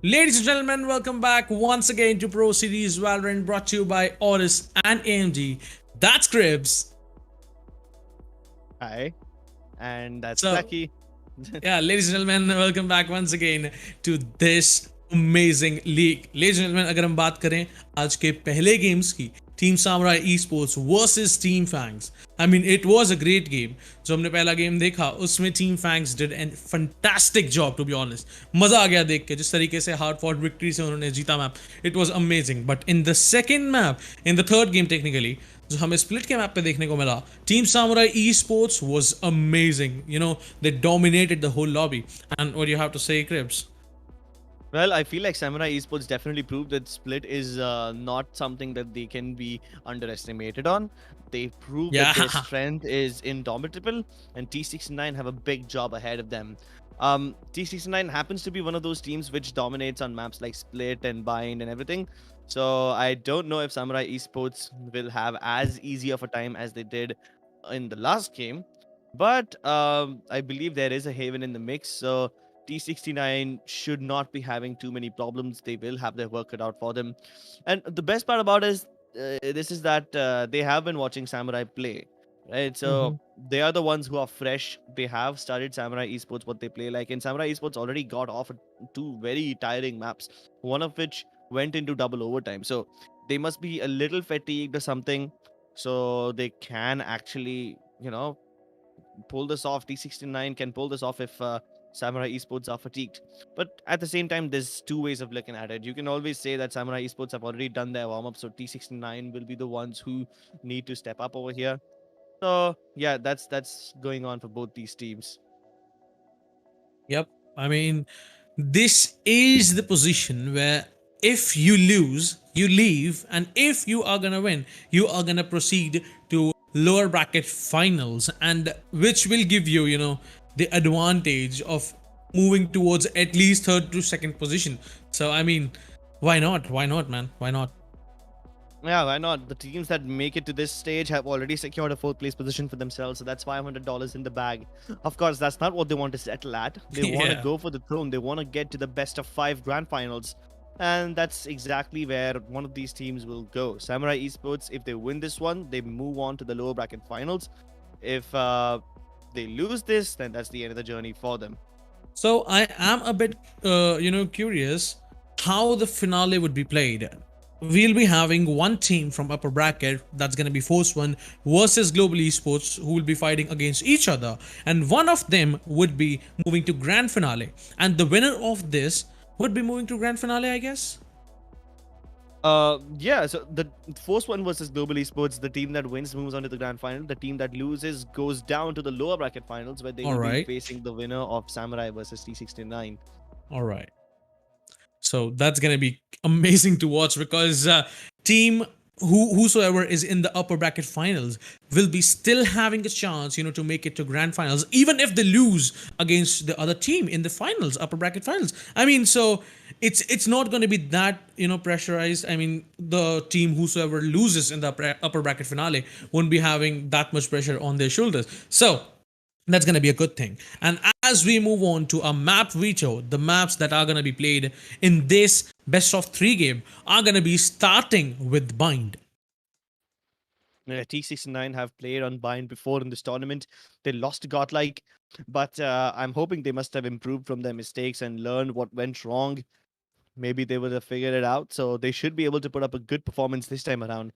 Ladies and gentlemen, welcome back once again to Pro Series Valorant, brought to you by AORUS and AMD. That's Cribs. Hi, and that's So, Zaki. yeah, ladies and gentlemen, welcome back once again to this amazing league. Ladies and gentlemen, अगर हम बात करें आज के पहले games की, team Samurai esports versus team Fangs, I mean it was a great game. जो हमने पहला गेम देखा उसमें team Fangs did an fantastic job, to be honest. मजा आ गया देख के जिस तरीके से हार्ड फॉर्ड विक्ट्री से उन्होंने जीता map. It was amazing. But in the second map, in the third game technically, जो हमें स्प्लिट के मैप पे देखने को मिला, team Samurai esports was amazing. They dominated the whole lobby. And what you have to say, Krips? Well, I feel like Samurai Esports definitely proved that Split is not something that they can be underestimated on. They proved that Yeah. their strength is indomitable, and T69 have a big job ahead of them. T69 happens to be one of those teams which dominates on maps like Split and Bind and everything. So I don't know if Samurai Esports will have as easy of a time as they did in the last game, but I believe there is a haven in the mix. So T69 should not be having too many problems. They will have their work cut out for them. And the best part about this is that they have been watching Samurai play, right? So Mhm. they are the ones who are fresh. They have studied Samurai Esports, what they play like. And Samurai Esports already got off two very tiring maps, one of which went into double overtime. So they must be a little fatigued or something. So they can actually, pull this off. T69 can pull this off if Samurai Esports are fatigued. But at the same time, there's two ways of looking at it. You can always say that Samurai Esports have already done their warm up, so T69 will be the ones who need to step up over here. So yeah, that's going on for both these teams. Yep. I mean, this is the position where if you lose, you leave, and if you are gonna win, you are gonna proceed to lower bracket finals, and which will give you, the advantage of moving towards at least third to second position. So, I mean, why not? Why not, man? Why not? Yeah, why not? The teams that make it to this stage have already secured a fourth place position for themselves, so that's $500 in the bag. Of course, that's not what they want to settle at. They want to Yeah. go for the throne. They want to get to the best of 5 grand finals. And that's exactly where one of these teams will go. Samurai Esports, if they win this one, they move on to the lower bracket finals. If they lose this, then that's the end of the journey for them. So I am a bit, curious how the finale would be played. We'll be having one team from upper bracket, that's going to be Force One, versus Global Esports, who will be fighting against each other, and one of them would be moving to grand finale, and the winner of this would be moving to grand finale, I guess. Yeah, so the first one versus Global Esports, the team that wins moves on to the grand final. The team that loses goes down to the lower bracket finals where they All will be right, facing the winner of Samurai versus T69. all right. So that's gonna be amazing to watch because team whosoever is in the upper bracket finals will be still having a chance, to make it to grand finals, even if they lose against the other team in the finals, upper bracket finals. I mean, so it's not going to be that pressurized. I mean, the team whosoever loses in the upper bracket finale won't be having that much pressure on their shoulders. So that's going to be a good thing. And as we move on to a map veto, the maps that are going to be played in this best of 3 game are going to be starting with Bind. T69 have played on Bind before in this tournament. They lost to Godlike, but I'm hoping they must have improved from their mistakes and learned what went wrong. Maybe they would have figured it out, so they should be able to put up a good performance this time around.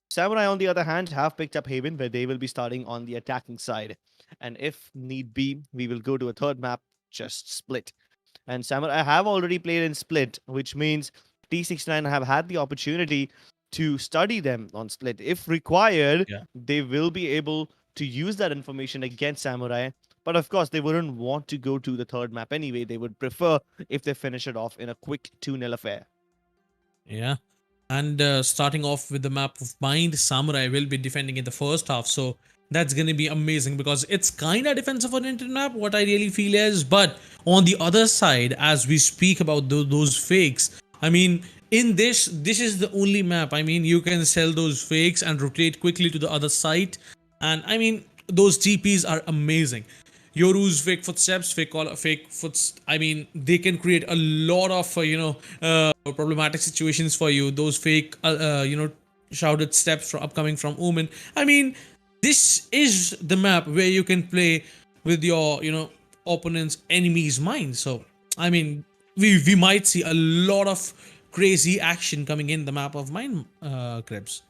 Samurai, on the other hand, have picked up Haven, where they will be starting on the attacking side. And if need be, we will go to a third map, just Split. And Samurai have already played in Split, which means T69 have had the opportunity to study them on Split. If required, Yeah. they will be able to use that information against Samurai. But of course, they wouldn't want to go to the third map anyway. They would prefer if they finish it off in a quick 2-0 affair. Yeah. And starting off with the map of Bind, Samurai will be defending in the first half. So that's going to be amazing because it's kind of defensive oriented map, what I really feel is. But on the other side, as we speak about those fakes, I mean, in this is the only map. I mean, you can sell those fakes and rotate quickly to the other side. And I mean, those TPs are amazing. Yoru's fake footsteps, fake foots. I mean, they can create a lot of problematic situations for you. Those fake shrouded steps from upcoming from Omen. I mean, this is the map where you can play with your opponent's enemy's mind. So I mean, we might see a lot of crazy action coming in the map of mine, Krebs.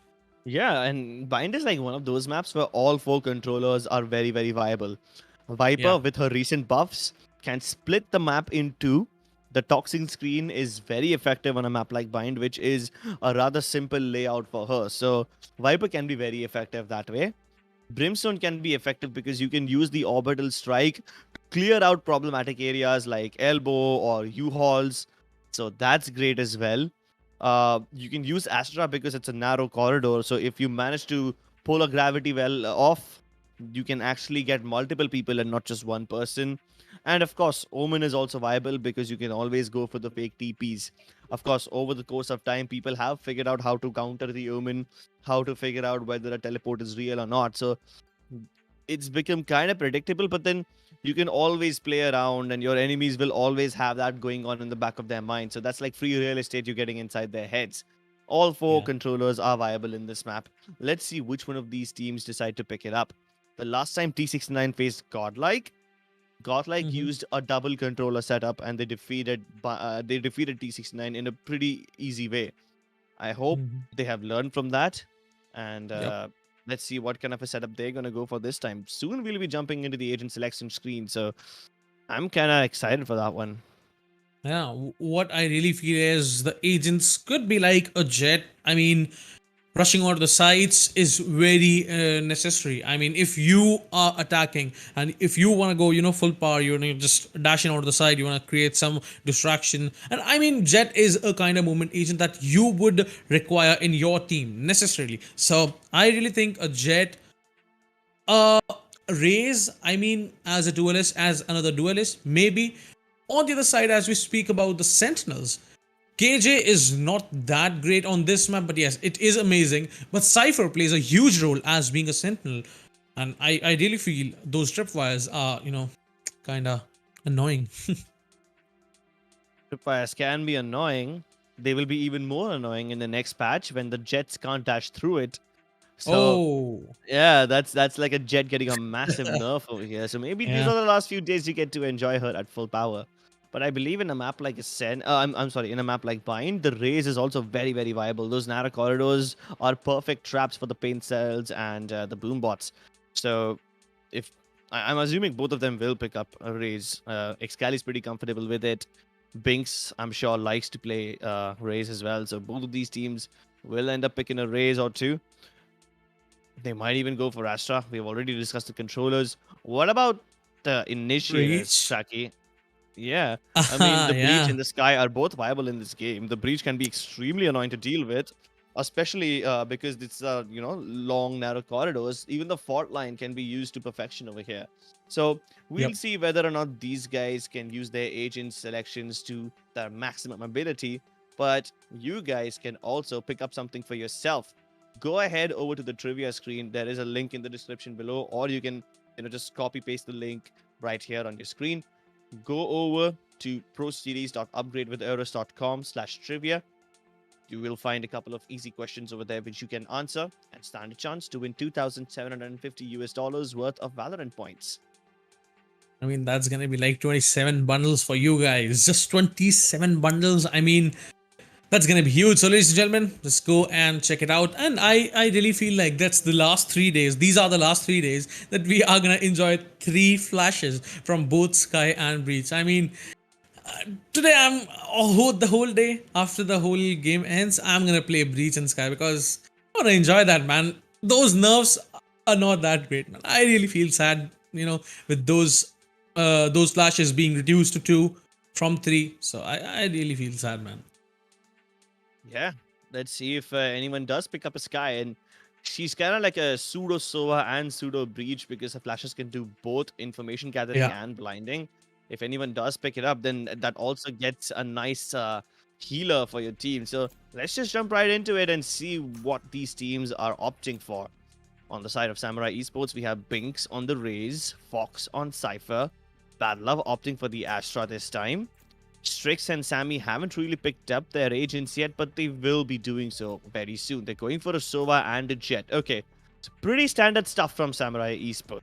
Yeah, and Bind is like one of those maps where all four controllers are very, very viable. Yeah. Viper, with her recent buffs, can split the map in two. The toxic screen is very effective on a map like Bind, which is a rather simple layout for her. So Viper can be very effective that way. Brimstone can be effective because you can use the orbital strike to clear out problematic areas like elbow or U-hauls. So that's great as well. You can use Astra because it's a narrow corridor. So if you manage to pull a gravity well off, you can actually get multiple people and not just one person. And of course, Omen is also viable because you can always go for the fake TPs. Of course, over the course of time, people have figured out how to counter the Omen, how to figure out whether a teleport is real or not. So it's become kind of predictable, but then you can always play around and your enemies will always have that going on in the back of their mind. So that's like free real estate you're getting inside their heads. All four Yeah. controllers are viable in this map. Let's see which one of these teams decide to pick it up. The last time T69 faced Godlike Mm-hmm. used a double controller setup and they defeated T69 in a pretty easy way. I hope Mm-hmm. they have learned from that, and Yep. let's see what kind of a setup they're gonna go for this time. Soon we'll be jumping into the agent selection screen, so I'm kind of excited for that one. Yeah, what I really feel is the agents could be like a jet. I mean, rushing onto the sides is very necessary. I mean, if you are attacking and if you want to go, full power, you want to just dash in onto the side, you want to create some distraction. And I mean, jet is a kind of movement agent that you would require in your team necessarily. So I really think a jet, uh, Raze, I mean, as a duelist, as another duelist, maybe. On the other side, as we speak about the Sentinels, KJ is not that great on this map, but yes, it is amazing. But Cypher plays a huge role as being a Sentinel, and I really feel those tripwires are, kind of annoying. Tripwires can be annoying. They will be even more annoying in the next patch when the jets can't dash through it. So Oh, yeah, that's like a jet getting a massive nerf over here. So maybe these yeah. are the last few days you get to enjoy her at full power. But I believe in a map like I'm sorry, in a map like Bind, the Raze is also very, very viable. Those narrow corridors are perfect traps for the paint cells and the boom bots. So if I'm assuming both of them will pick up a Raze. Excali's pretty comfortable with it. Binks, I'm sure, likes to play Raze as well. So both of these teams will end up picking a Raze or two. They might even go for Astra. We've already discussed the controllers. What about the initiators, Breach. Shaki? Yeah, I mean, Ah, the Breach yeah. and the Sky are both viable in this game. The Breach can be extremely annoying to deal with, especially because it's, long, narrow corridors. Even the fault line can be used to perfection over here. So we'll Yep. see whether or not these guys can use their agent selections to their maximum ability. But you guys can also pick up something for yourself. Go ahead over to the trivia screen. There is a link in the description below, or you can, just copy paste the link right here on your screen. Go over to proseries.upgradewithAORUS.com/trivia. You will find a couple of easy questions over there which you can answer and stand a chance to win 2,750 US dollars worth of Valorant points. I mean, that's gonna be like 27 bundles for you guys. Just 27 bundles. I mean, that's gonna be huge. So, ladies and gentlemen, just go and check it out. And I really feel like that's the last 3 days. These are the last 3 days that we are gonna enjoy 3 flashes from both Sky and Breach. I mean, today the whole day after the whole game ends, I'm gonna play Breach and Sky because I wanna enjoy that, man. Those nerfs are not that great, man. I really feel sad, with those flashes being reduced to 2 from 3. So I really feel sad, man. Yeah, let's see if anyone does pick up a Sky. And she's kind of like a pseudo Sova and pseudo Breach because her flashes can do both information gathering Yeah. and blinding. If anyone does pick it up, then that also gets a nice healer for your team. So let's just jump right into it and see what these teams are opting for. On the side of Samurai Esports, we have Binks on the Raze, Fox on Cypher, Badlove opting for the Astra this time. Strix and Sammy haven't really picked up their agents yet, but they will be doing so very soon. They're going for a Sova and a Jet. Okay, it's pretty standard stuff from Samurai Esports.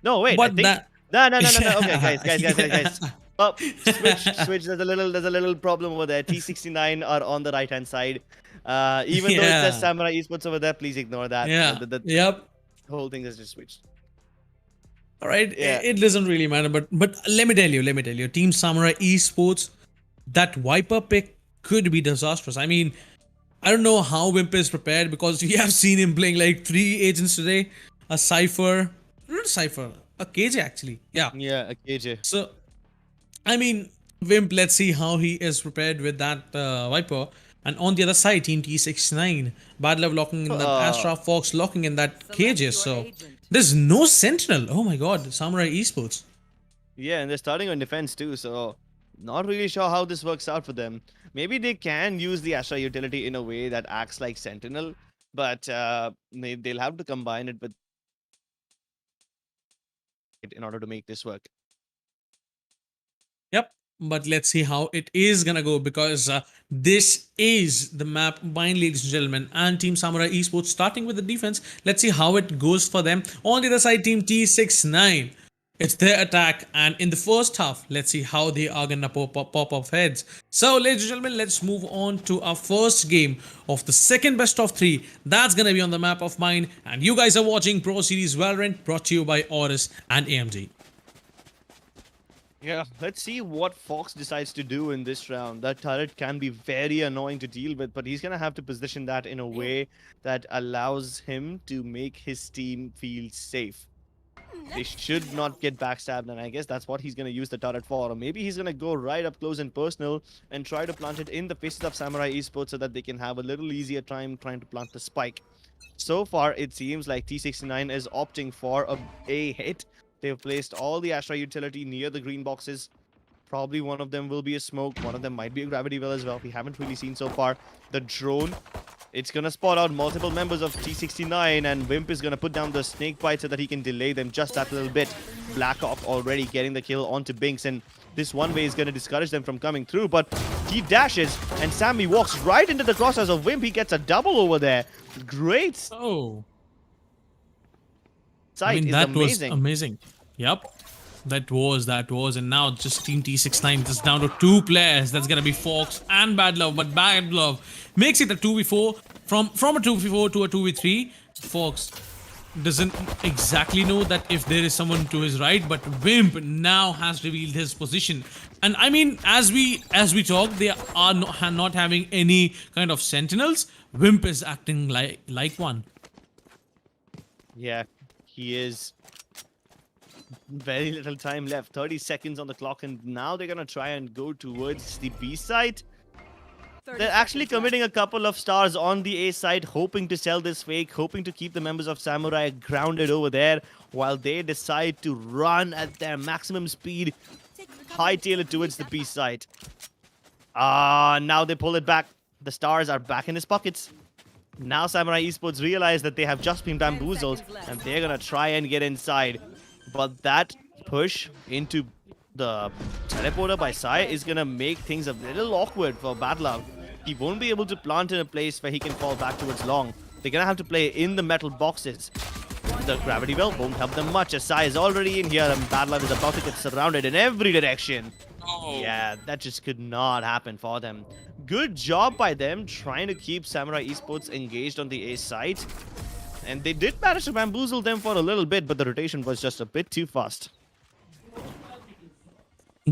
No, wait, I But think... that No. Okay, yeah, guys. Oh, switch. There's a little problem over there. T69 are on the right hand side. Even though it says yeah, Samurai Esports over there, please ignore that. yeah, The yep. whole thing has just switched. All right, Yeah. it doesn't really matter. But let me tell you, Team Samurai Esports, that Viper pick could be disastrous. I mean, I don't know how Wimp is prepared because we have seen him playing like 3 agents today, a Cypher, not a Cypher, a KJ actually. Yeah. Yeah, a KJ. So, I mean, Wimp, let's see how he is prepared with that Viper. And on the other side, Team T69, Bad Love locking in that Astra, Fox locking in that KJ. So, there's no Sentinel. Oh my god, Samurai Esports. Yeah, and they're starting on defense too, so not really sure how this works out for them. Maybe they can use the Astra utility in a way that acts like Sentinel, but they'll have to combine it with in order to make this work. Yep. But let's see how it is gonna go because this is the map, mine, ladies and gentlemen, and Team Samurai Esports starting with the defense. Let's see how it goes for them. On the other side, Team T69. It's their attack, and in the first half, let's see how they are gonna pop off heads. So, ladies and gentlemen, let's move on to our first game of the second best of 3. That's gonna be on the map of mine, and you guys are watching Pro Series Valorant, brought to you by AORUS and AMD. Yeah, let's see what Fox decides to do in this round. That turret can be very annoying to deal with, but he's gonna have to position that in a way that allows him to make his team feel safe. They should not get backstabbed, and I guess that's what he's going to use the turret for. Or maybe he's going to go right up close and personal and try to plant it in the faces of Samurai Esports so that they can have a little easier time trying to plant the spike. So far, it seems like T69 is opting for a hit. They've placed all the Astra utility near the green boxes. Probably one of them will be a smoke. One of them might be a gravity well as well. We haven't really seen so far. The drone, it's going to spot out multiple members of T69, and Wimp is going to put down the snake bite so that he can delay them just that little bit. Black Ops already getting the kill onto Binks, and this one way is going to discourage them from coming through, but he dashes, and Sammy walks right into the crosshairs of Wimp. He gets a double over there. Great. Oh. Sight I mean, is that amazing. was amazing. Yep. That was. And now just Team T69 is down to 2 players. That's going to be Fox and Bad Love. But Bad Love makes it a 2v4. From a 2v4 to a 2v3. Fox doesn't exactly know that if there is someone to his right. But Wimp now has revealed his position. And I mean, as we talk, they are not having any kind of sentinels. Wimp is acting like one. Yeah, he is. Very little time left, 30 seconds on the clock, and now they're gonna try and go towards the B side. They're actually committing a couple of stars on the A side, hoping to sell this fake, hoping to keep the members of Samurai grounded over there, while they decide to run at their maximum speed, hightail it towards the B side. Now they pull it back. The stars are back in his pockets. Now Samurai Esports realize that they have just been bamboozled, and they're gonna try and get inside. But that push into the teleporter by Sai is going to make things a little awkward for Badlove. He won't be able to plant in a place where he can fall back towards long. They're going to have to play in the metal boxes. The gravity well won't help them much as Sai is already in here and Badlove is about to get surrounded in every direction. Oh. Yeah, that just could not happen for them. Good job by them trying to keep Samurai Esports engaged on the A side. And they did manage to bamboozle them for a little bit, but the rotation was just a bit too fast.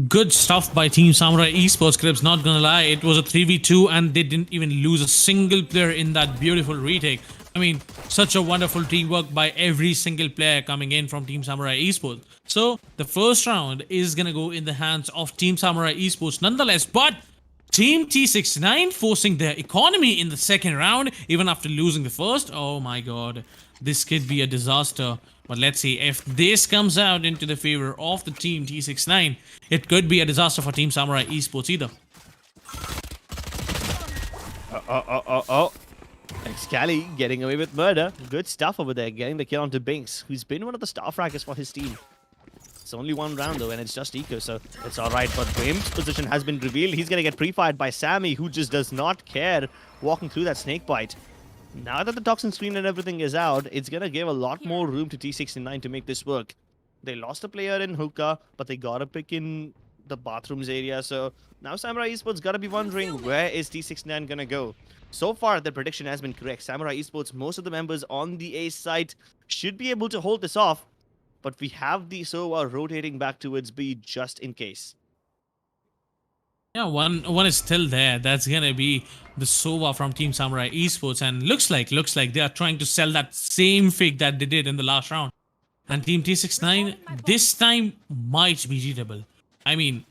Good stuff by Team Samurai Esports, Cribs, not gonna lie. It was a 3v2 and they didn't even lose a single player in that beautiful retake. I mean, such a wonderful teamwork by every single player coming in from Team Samurai Esports. So, the first round is gonna go in the hands of Team Samurai Esports nonetheless, but Team T69 forcing their economy in the second round, even after losing the first. Oh my god, this could be a disaster. But let's see, if this comes out into the favor of the Team T69, it could be a disaster for Team Samurai Esports either. Scally getting away with murder. Good stuff over there, getting the kill onto Binks, who's been one of the star fraggers for his team. It's only one round though, and it's just Eco, so it's alright. But Brim's position has been revealed. He's gonna get pre-fired by Sammy, who just does not care, walking through that snake bite. Now that the toxin screen and everything is out, it's gonna give a lot more room to T69 to make this work. They lost a player in hookah, but they got a pick in the bathrooms area, so now Samurai Esports gotta be wondering, where is T69 gonna go? So far, the prediction has been correct. Samurai Esports, most of the members on the A site should be able to hold this off, but we have the SOA rotating back towards B just in case. Yeah, one is still there. That's gonna be the Sova from Team Samurai Esports, and looks like they are trying to sell that same fig that they did in the last round. And Team T69 this time might be beatable. I mean,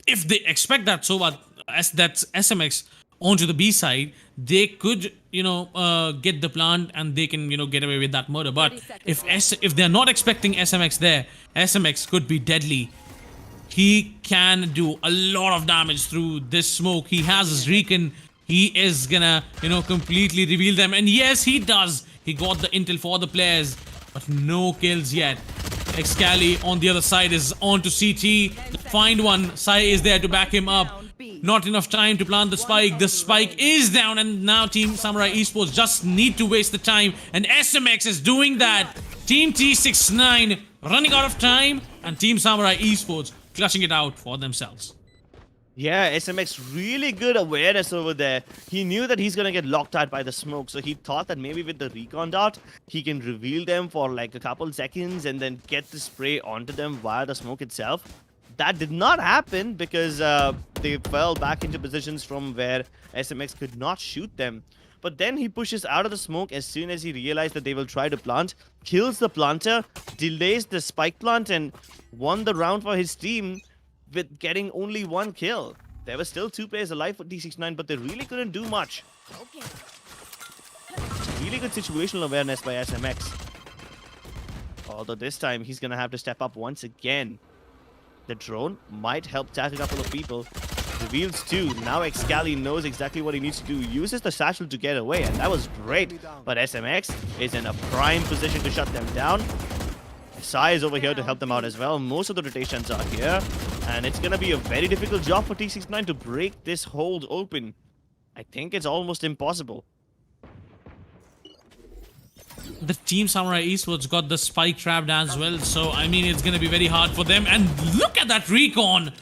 if they expect that Sova, that's SMX onto the B side, they could, get the plant and they can, get away with that murder. But if they're not expecting SMX there, SMX could be deadly. He can do a lot of damage through this smoke. He has his recon. He is gonna, completely reveal them. And yes, he does. He got the intel for the players, but no kills yet. Excali on the other side is on to CT. Find one. Sai is there to back him up. Not enough time to plant the spike. The spike is down, and now Team Samurai Esports just need to waste the time. And SMX is doing that. Team T69 running out of time, and Team Samurai Esports clutching it out for themselves. Yeah, SMX really good awareness over there. He knew that he's gonna get locked out by the smoke, so he thought that maybe with the recon dart, he can reveal them for like a couple seconds and then get the spray onto them via the smoke itself. That did not happen because they fell back into positions from where SMX could not shoot them. But then he pushes out of the smoke as soon as he realized that they will try to plant, kills the planter, delays the spike plant, and won the round for his team with getting only one kill. There were still 2 players alive for T69, but they really couldn't do much. Really good situational awareness by SMX. Although this time he's gonna have to step up once again. The drone might help tag a couple of people. Reveals 2. Now Excali knows exactly what he needs to do. Uses the satchel to get away, and that was great. But SMX is in a prime position to shut them down. Sai is over here to help them out as well. Most of the rotations are here. And it's going to be a very difficult job for T69 to break this hold open. I think it's almost impossible. The Team Samurai Esports got the spike trapped as well. So, I mean, it's going to be very hard for them. And look at that recon!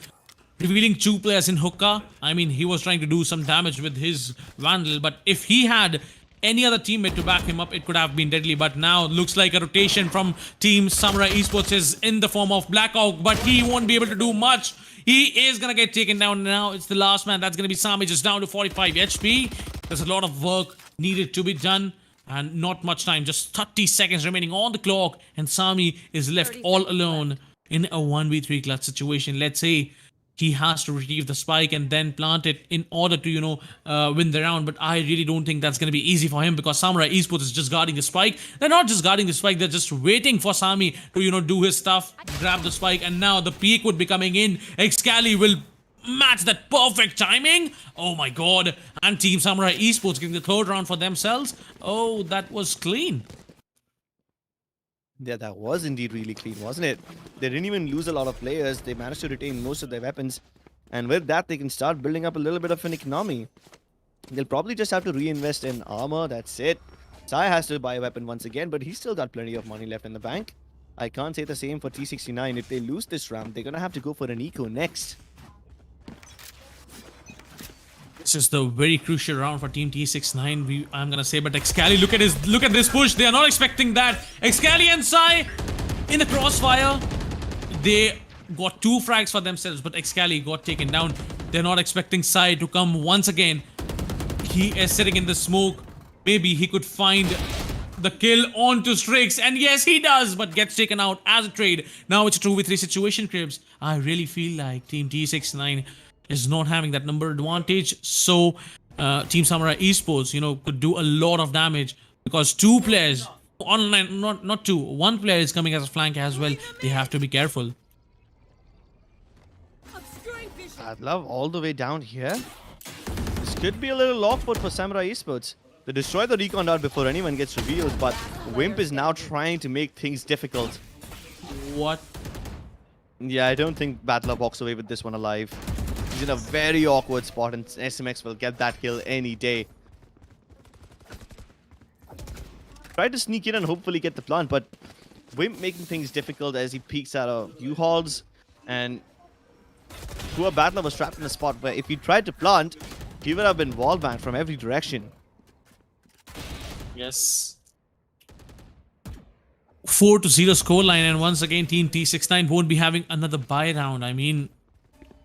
Revealing 2 players in hookah. I mean, he was trying to do some damage with his Vandal. But if he had any other teammate to back him up, it could have been deadly. But now looks like a rotation from Team Samurai Esports is in the form of Blackhawk, but he won't be able to do much. He is gonna get taken down now. It's the last man. That's gonna be Sami, just down to 45 HP. There's a lot of work needed to be done, and not much time. Just 30 seconds remaining on the clock, and Sami is left all alone in a 1v3 clutch situation. Let's say he has to retrieve the spike and then plant it in order to, win the round. But I really don't think that's going to be easy for him, because Samurai Esports is just guarding the spike. They're not just guarding the spike, they're just waiting for Sami to, do his stuff, grab the spike, and now the peak would be coming in. Excali will match that perfect timing. Oh my god. And Team Samurai Esports getting the 3rd round for themselves. Oh, that was clean. Yeah, that was indeed really clean, wasn't it? They didn't even lose a lot of players. They managed to retain most of their weapons. And with that, they can start building up a little bit of an economy. They'll probably just have to reinvest in armor. That's it. Sai has to buy a weapon once again, but he's still got plenty of money left in the bank. I can't say the same for T69. If they lose this round, they're going to have to go for an eco next. This is the very crucial round for Team T69. I'm gonna say, but Excali, look at this push. They are not expecting that. Excali and Sai in the crossfire. They got 2 frags for themselves, but Excali got taken down. They're not expecting Sai to come once again. He is sitting in the smoke. Maybe he could find the kill onto Strix, and yes, he does, but gets taken out as a trade. Now it's a 2v3 situation, Cribs. I really feel like Team T69 is not having that number advantage, so Team Samurai Esports, could do a lot of damage, because 2 players online, not 2, 1 player is coming as a flank as well. They have to be careful. I'd love all the way down here. This could be a little awkward for Samurai Esports. They destroy the recon dart before anyone gets revealed, but Wimp is now trying to make things difficult. What? Yeah, I don't think Battler walks away with this one alive. He's in a very awkward spot, and SMX will get that kill any day. Try to sneak in and hopefully get the plant, but Wimp making things difficult as he peeks out of U-Hauls, and poor Battler was trapped in a spot where if he tried to plant, he would have been wallbanged from every direction. Yes. 4-0 scoreline, and once again, Team T69 won't be having another buy round. I mean,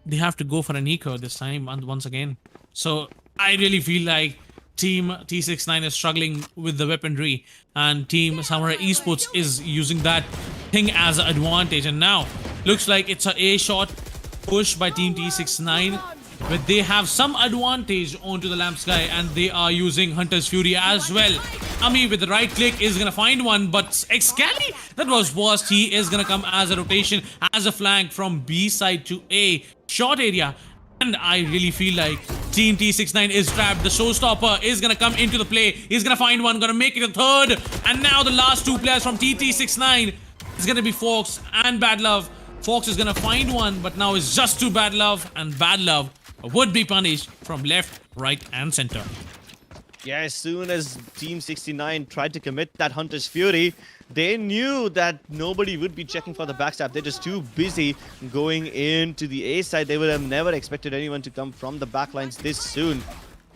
they have to go for an eco this time, and once again. So I really feel like Team T69 is struggling with the weaponry, and Team Samurai Esports is using that thing as an advantage. And now looks like it's a A shot push by Team T69, but they have some advantage onto the Lamp Sky, and they are using Hunter's Fury as well. Ami with the right click is gonna find one, but Excali, that was worst. He is gonna come as a rotation, as a flank from B side to A short area. And I really feel like Team T69 is trapped. The showstopper is gonna come into the play. He's gonna find one, gonna make it a third. And now the last two players from TT69 is gonna be Fox and Bad Love. Fox is gonna find one, but now it's just two Bad Love, and Bad Love would be punished from left, right, and center. Yeah, as soon as Team 69 tried to commit that Hunter's Fury, they knew that nobody would be checking for the backstab. They're just too busy going into the A side. They would have never expected anyone to come from the backlines this soon.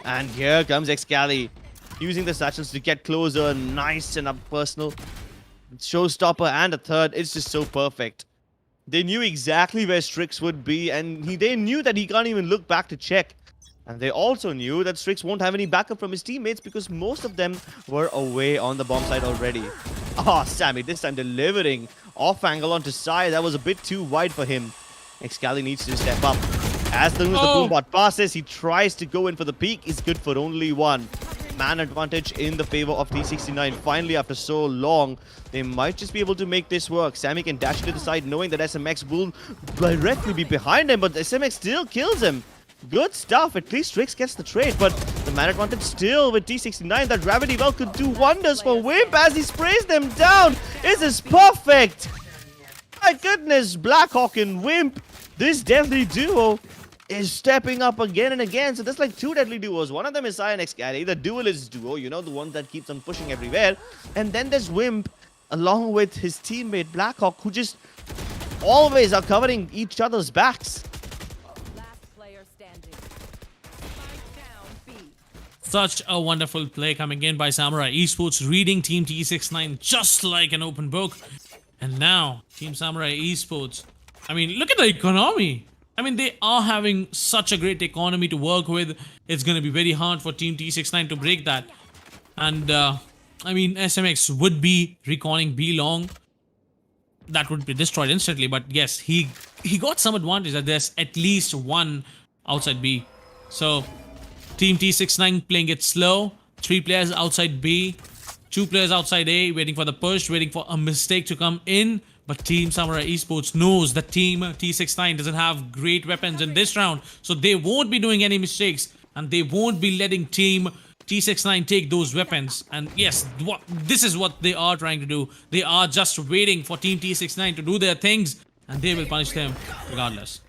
And here comes Excali, using the satchels to get closer. Nice and up personal. Showstopper and a third. It's just so perfect. They knew exactly where Strix would be, and they knew that he can't even look back to check. And they also knew that Strix won't have any backup from his teammates because most of them were away on the bomb site already. Sammy this time delivering off angle onto Sai. That was a bit too wide for him. Excali needs to step up. As soon as the boombot passes, he tries to go in for the peak. It's good for only one. Man advantage in the favor of T69. Finally, after so long, they might just be able to make this work. Sammy can dash to the side knowing that SMX will directly be behind him, but SMX still kills him. Good stuff. At least Strix gets the trade, but the man advantage still with T69. That gravity well could do wonders for Wimp as he sprays them down. This is perfect. My goodness, Blackhawk and Wimp. This deadly duo is stepping up again and again. So there's like two deadly duos. One of them is Sai and Excali, the duelist duo, you know, the one that keeps on pushing everywhere. And then there's Wimp along with his teammate Blackhawk, who just always are covering each other's backs. Such a wonderful play coming in by Samurai Esports, reading Team T69 just like an open book. And now, Team Samurai Esports, I mean, look at the economy. I mean, they are having such a great economy to work with. It's going to be very hard for Team T69 to break that. And, I mean, SMX would be reconning B long. That would be destroyed instantly. But yes, he got some advantage that there's at least one outside B. So Team T69 playing it slow. 3 players outside B. 2 players outside A, waiting for the push, waiting for a mistake to come in. But Team Samurai Esports knows that Team T69 doesn't have great weapons in this round. So they won't be doing any mistakes. And they won't be letting Team T69 take those weapons. And yes, this is what they are trying to do. They are just waiting for Team T69 to do their things. And they will punish them regardless.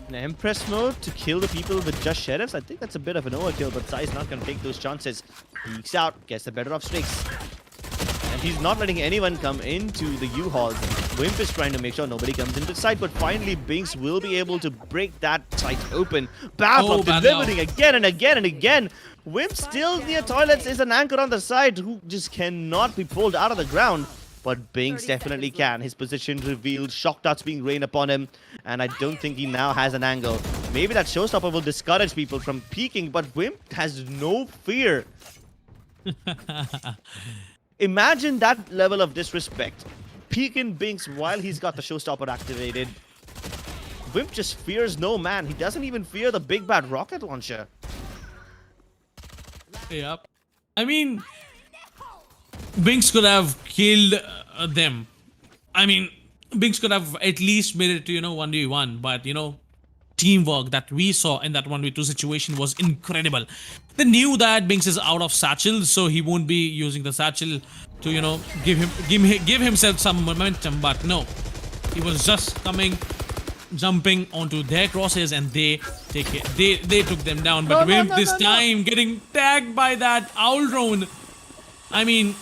In Empress mode to kill the people with just sheriffs, I think that's a bit of an overkill, but Sai's not going to take those chances. Peeks out, gets the better of Strix. And he's not letting anyone come into the U-Hauls. Wimp is trying to make sure nobody comes into the site, but finally Binks will be able to break that site open. Bam! Delivering again and again and again. Wimp still near toilets is an anchor on the side who just cannot be pulled out of the ground. But Binks definitely can. His position revealed, shock darts being rained upon him, and I don't think he now has an angle. Maybe that showstopper will discourage people from peeking, but Wimp has no fear. Imagine that level of disrespect. Peeking Binks while he's got the showstopper activated. Wimp just fears no man. He doesn't even fear the big bad rocket launcher. Yep. I mean, Binks could have killed them. I mean, Binks could have at least made it to, 1v1, but, teamwork that we saw in that 1v2 situation was incredible. They knew that Binks is out of satchel, so he won't be using the satchel to, you know, give himself some momentum. But no, he was just jumping onto their crosses, and they took them down. But Wimp this time getting tagged by that owl drone. I mean,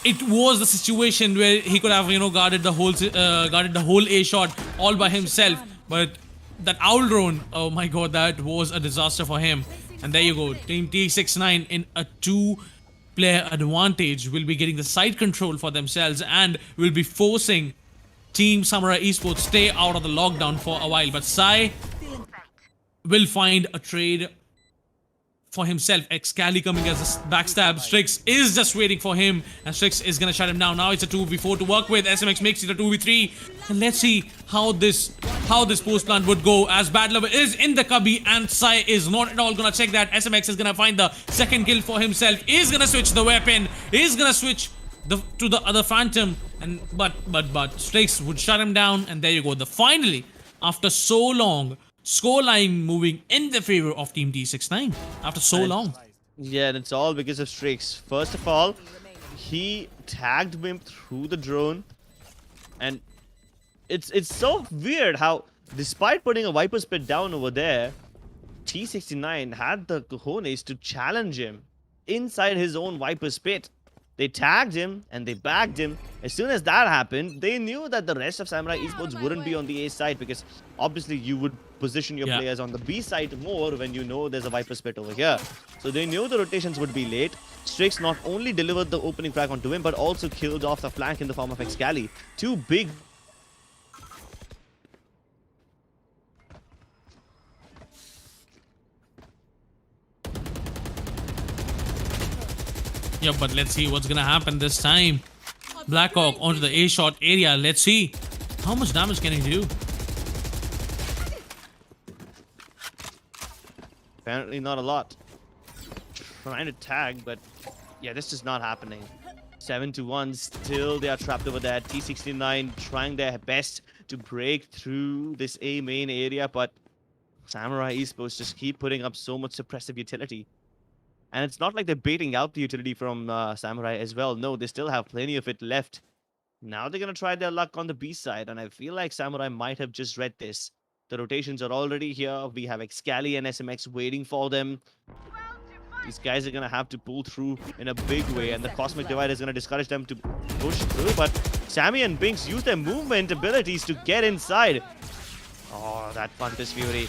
it was the situation where he could have, you know, guarded the whole A shot all by himself. But that owl drone, oh my god, that was a disaster for him. And there you go, Team T69 in a 2-player advantage will be getting the side control for themselves and will be forcing Team Samurai Esports stay out of the lockdown for a while. But Sai will find a trade for himself. Excali coming as a backstab. Strix is just waiting for him, and Strix is gonna shut him down. Now it's a 2v4 to work with. SMX makes it a 2v3, and let's see how this post plant would go, as Bad Lover is in the cubby and Sai is not at all gonna check that. SMX is gonna find the second kill for himself, is gonna switch the weapon, is gonna switch to the other Phantom, and but Strix would shut him down, and there you go. Finally, after so long, scoreline moving in the favor of Team T69 after so long. Yeah, and it's all because of Strix. First of all, he tagged Wimp through the drone, and it's so weird how, despite putting a Viper's Pit down over there, T69 had the cojones to challenge him inside his own Viper's Pit. They tagged him and they bagged him. As soon as that happened, they knew that the rest of Samurai Esports wouldn't be on the A side, because obviously you would position your players on the B side more when you know there's a Viper's Pit over here. So they knew the rotations would be late. Strix not only delivered the opening frag onto him, but also killed off the flank in the form of Excali. Two big... Yeah, but let's see what's gonna happen this time. Blackhawk onto the A shot area. Let's see how much damage can he do. Apparently not a lot. Trying to tag, but yeah, this is not happening. 7-1, still they are trapped over there. T69 trying their best to break through this A main area, but Samurai Esports just keep putting up so much suppressive utility. And it's not like they're baiting out the utility from Samurai as well. No, they still have plenty of it left. Now they're going to try their luck on the B side, and I feel like Samurai might have just read this. The rotations are already here. We have Excali and SMX waiting for them. These guys are going to have to pull through in a big way, and the Cosmic Divide is going to discourage them to push through. But Sammy and Binks use their movement abilities to get inside. Oh, that Fantas Fury.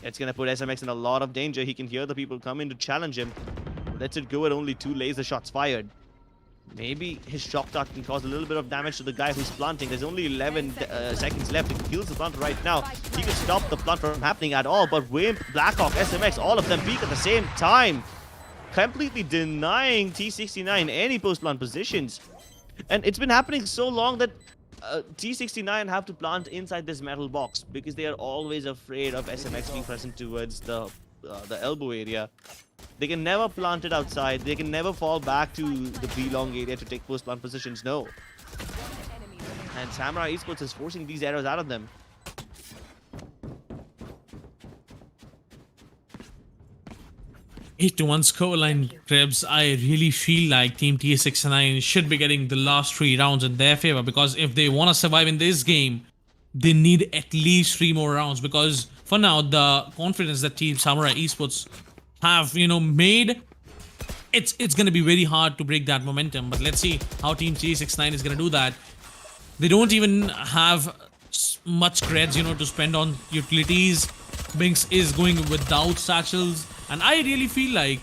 It's going to put SMX in a lot of danger. He can hear the people come in to challenge him. Lets it go at only 2 laser shots fired. Maybe his shock dart can cause a little bit of damage to the guy who's planting. There's only 11 seconds left. If he kills the planter right now, he can stop the plant from happening at all. But Wimp, Blackhawk, SMX, all of them peak at the same time, completely denying T69 any post-plant positions. And it's been happening so long that T69 have to plant inside this metal box, because they are always afraid of SMX being present towards the elbow area. They can never plant it outside. They can never fall back to the B-long area to take post-plant positions. No. And Samurai Esports is forcing these arrows out of them. To 1 scoreline, Krebs. I really feel like Team T69 should be getting the last 3 rounds in their favor, because if they want to survive in this game, they need at least 3 more rounds. Because for now, the confidence that Team Samurai Esports have, you know, made, it's going to be very hard to break that momentum. But let's see how Team T69 is going to do that. They don't even have much creds, you know, to spend on utilities. Binks is going without satchels, and I really feel like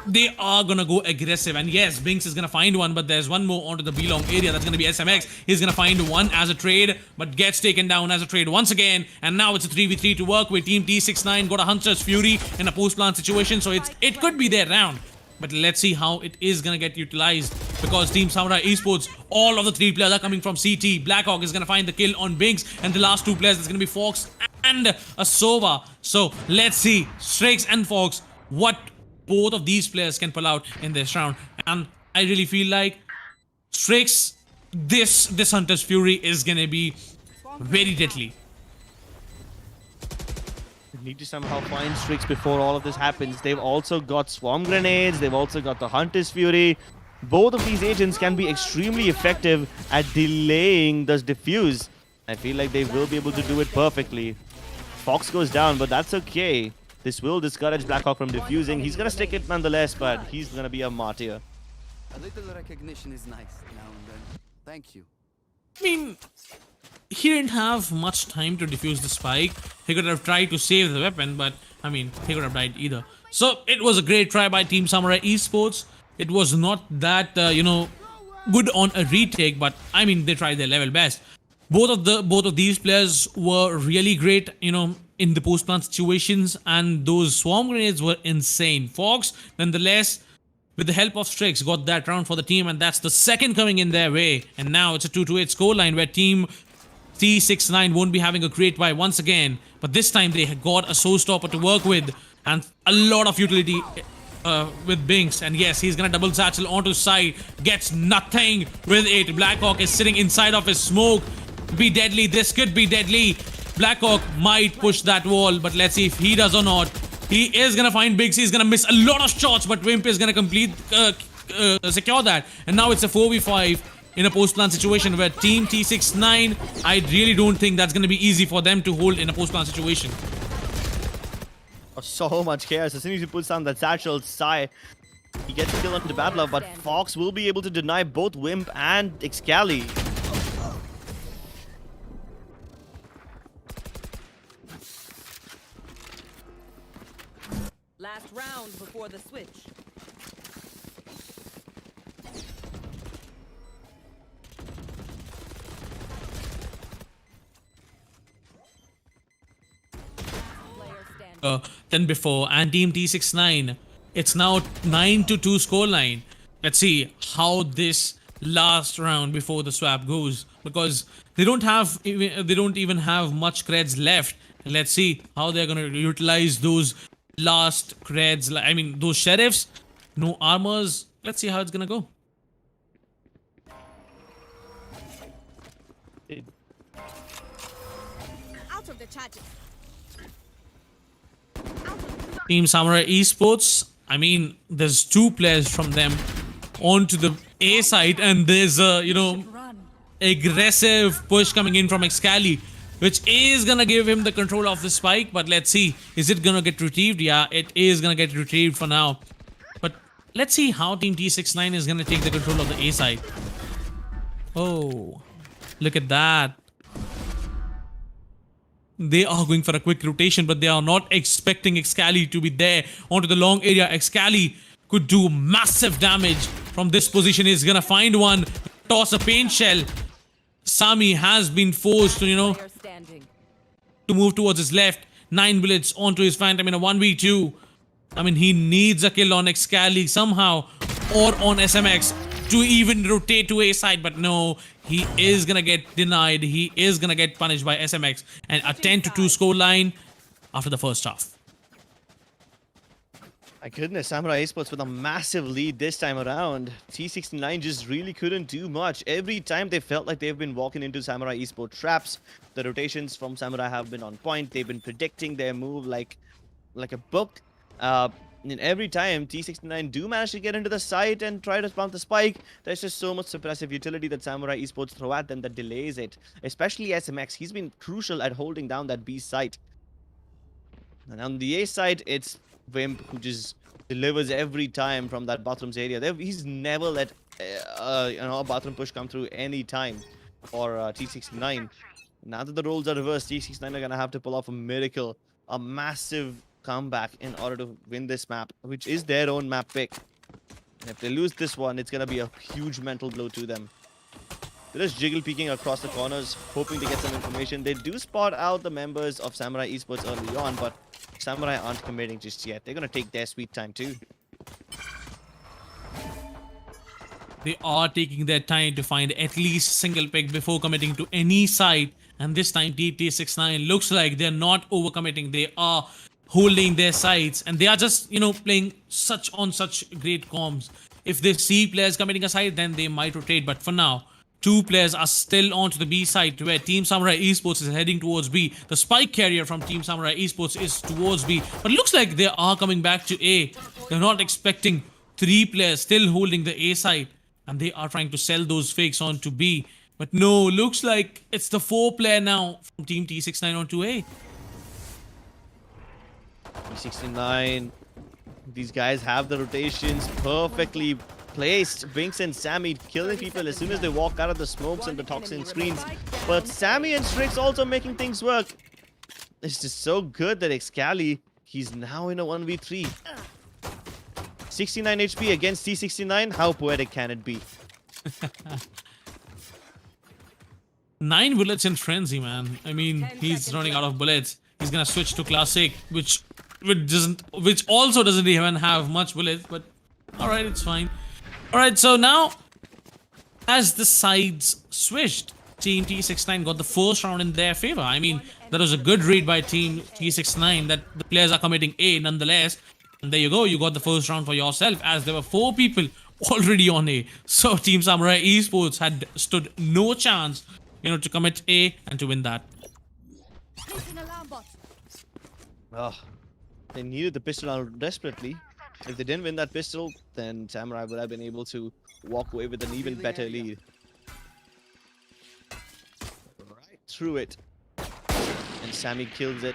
they are gonna go aggressive. And yes, Binks is gonna find one, but there's one more onto the B-long area. That's gonna be SMX. He's gonna find one as a trade, but gets taken down as a trade once again. And now it's a 3v3 to work with. Team T69 got a Hunter's Fury in a post-plant situation, so it could be their round. But let's see how it is gonna get utilized, because Team Samurai Esports, all of the 3 players are coming from CT. Blackhawk is gonna find the kill on Binks, and the last 2 players, that's gonna be Fox and a Sova. So let's see, Strix and Fox, what both of these players can pull out in this round. And I really feel like Strix, this Hunter's Fury is gonna be very deadly. Need to somehow find Strix before all of this happens. They've also got Swarm Grenades. They've also got the Hunter's Fury. Both of these agents can be extremely effective at delaying this defuse. I feel like they will be able to do it perfectly. Fox goes down, but that's okay. This will discourage Blackhawk from defusing. He's going to stick it nonetheless, but he's going to be a martyr. A little recognition is nice now and then. Thank you. I mean, he didn't have much time to defuse the spike. He could have tried to save the weapon, but I mean, he could have died either. So it was a great try by Team Samurai Esports. It was not that good on a retake, but I mean, they tried their level best. Both of these players were really great, in the post-plant situations, and those swarm grenades were insane. Fox, nonetheless, with the help of Strix, got that round for the team, and that's the second coming in their way. And now it's a 2-8 scoreline where Team T69 won't be having a great buy once again, but this time they got a showstopper to work with and a lot of utility with Binks. And yes, he's gonna double satchel onto side, gets nothing with it. Blackhawk is sitting inside of his smoke. Be deadly, this could be deadly. Blackhawk might push that wall, but let's see if he does or not. He is gonna find Binks, he's gonna miss a lot of shots, but Wimp is gonna secure that. And now it's a 4v5 in a post-plant situation where Team T69, I really don't think that's gonna be easy for them to hold in a post-plant situation. So much chaos. As soon as he puts down that satchel, Sai, he gets a kill onto Battler, but Fox will be able to deny both Wimp and Excali. Last round before the switch. Than before, and Team T69, it's now 9-2 scoreline. Let's see how this last round before the swap goes, because they don't even have much creds left. Let's see how they're gonna utilize those last creds. I mean, those sheriffs, no armors. Let's see how it's gonna go. Out of the charges. Team Samurai Esports, I mean, there's two players from them onto the A side, and there's a, aggressive push coming in from Excali, which is gonna give him the control of the spike. But let's see, is it gonna get retrieved? Yeah, it is gonna get retrieved for now. But let's see how Team T69 is gonna take the control of the A side. Oh, look at that. They are going for a quick rotation, but they are not expecting Excali to be there onto the long area. Excali could do massive damage from this position. He's gonna find one, toss a paint shell. Sami has been forced to, to move towards his left. 9 bullets onto his Phantom in a 1v2. I mean, he needs a kill on Excali somehow, or on SMX, to even rotate to A side, but no, he is gonna get denied. He is gonna get punished by SMX, and a 10-2 scoreline after the first half. My goodness, Samurai Esports with a massive lead this time around. T69 just really couldn't do much. Every time they felt like they've been walking into Samurai Esports traps. The rotations from Samurai have been on point. They've been predicting their move like a book. And every time T69 do manage to get into the site and try to plant the spike, there's just so much suppressive utility that Samurai Esports throw at them that delays it. Especially SMX, he's been crucial at holding down that B site. And on the A side, it's Wimp who just delivers every time from that bathrooms area. He's never let a bathroom push come through any time for T69. Now that the roles are reversed, T69 are gonna have to pull off a miracle, a massive comeback in order to win this map, which is their own map pick. And if they lose this one, it's gonna be a huge mental blow to them. They're just jiggle peeking across the corners, hoping to get some information. They do spot out the members of Samurai Esports early on, but Samurai aren't committing just yet. They're gonna take their sweet time too. They are taking their time to find at least single pick before committing to any side. And this time T69 looks like they're not overcommitting. They are holding their sides, and they are just playing such great comms. If they see players committing a side, then they might rotate, but for now Two players are still onto the B side where Team Samurai Esports is heading towards B. The spike carrier from Team Samurai Esports is towards B. But it looks like they are coming back to A. They're not expecting three players still holding the A side. And they are trying to sell those fakes onto B. But no, looks like it's the 4-player now from Team T69 onto A. T69. These guys have the rotations perfectly placed. Binks and Sammy killing people as soon as they walk out of the smokes and the toxin screens. But Sammy and Strix also making things work. It's just so good that Excali, he's now in a 1v3. 69 HP against T69. How poetic can it be? 9 bullets in frenzy, man. I mean, he's running out of bullets. He's gonna switch to classic, which also doesn't even have much bullets. But all right, it's fine. All right, so now as the sides switched, Team T69 got the first round in their favor. I mean, that was a good read by Team T69 that the players are committing A nonetheless. And there you go, you got the first round for yourself, as there were 4 people already on A. So Team Samurai Esports had stood no chance, to commit A and to win that. Oh, they needed the pistol round desperately. If they didn't win that pistol, then Samurai would have been able to walk away with an even better lead. Right through it. And Sammy kills it.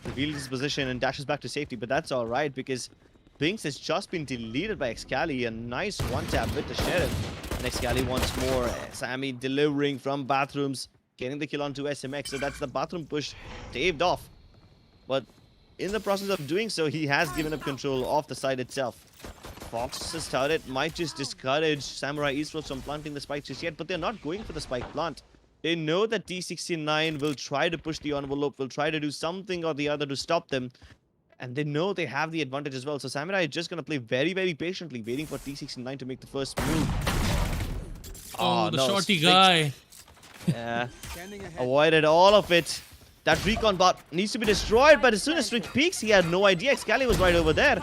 Reveals his position and dashes back to safety, but that's alright because Binks has just been deleted by Excali. A nice one-tap with the Sheriff. And Excali once more. Sammy delivering from bathrooms, getting the kill onto SMX. So that's the bathroom push staved off. But in the process of doing so, he has given up control of the site itself. Fox's turret might just discourage Samurai Esports from planting the spike just yet, but they're not going for the spike plant. They know that T69 will try to push the envelope, will try to do something or the other to stop them. And they know they have the advantage as well. So Samurai is just going to play very, very patiently, waiting for T69 to make the first move. Oh, the no, shorty guy. Yeah, avoided all of it. That recon bot needs to be destroyed, but as soon as Strix peeks, he had no idea Excali was right over there.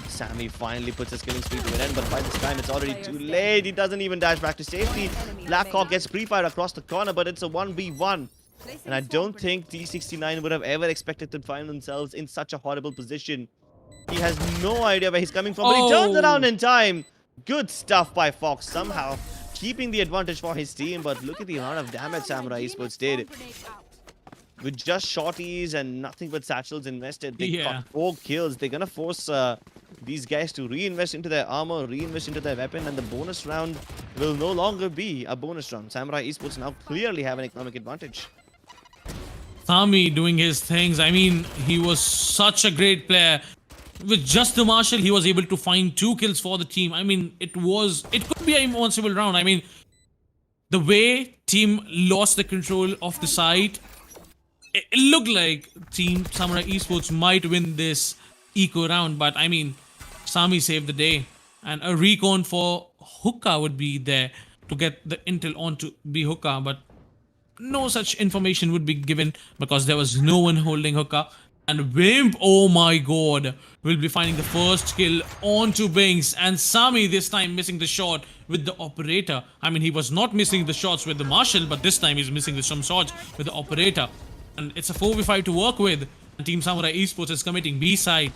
Sammy finally puts his killing spree to an end, but by this time it's already too late. He doesn't even dash back to safety. Blackhawk gets pre-fired across the corner, but it's a 1v1. And I don't think T69 would have ever expected to find themselves in such a horrible position. He has no idea where he's coming from, but he turns around in time. Good stuff by Fox, somehow keeping the advantage for his team, but look at the amount of damage Samurai Esports did. With just shorties and nothing but satchels invested, they got 4 kills. They're gonna force these guys to reinvest into their armor, reinvest into their weapon, and the bonus round will no longer be a bonus round. Samurai Esports now clearly have an economic advantage. Sami doing his things. I mean, he was such a great player. With just the Marshal, he was able to find 2 kills for the team. I mean, it could be an invincible round. I mean, the way team lost the control of the site, it looked like Team Samurai Esports might win this eco round, but I mean, Sami saved the day. And a recon for Hookah would be there to get the intel onto B Hookah, but no such information would be given because there was no one holding Hookah. And Wimp, oh my god, will be finding the first kill onto Binks, and Sami this time missing the shot with the operator. I mean, he was not missing the shots with the Marshal, but this time he's missing some shots with the operator. And it's a 4v5 to work with. And Team Samurai Esports is committing B side.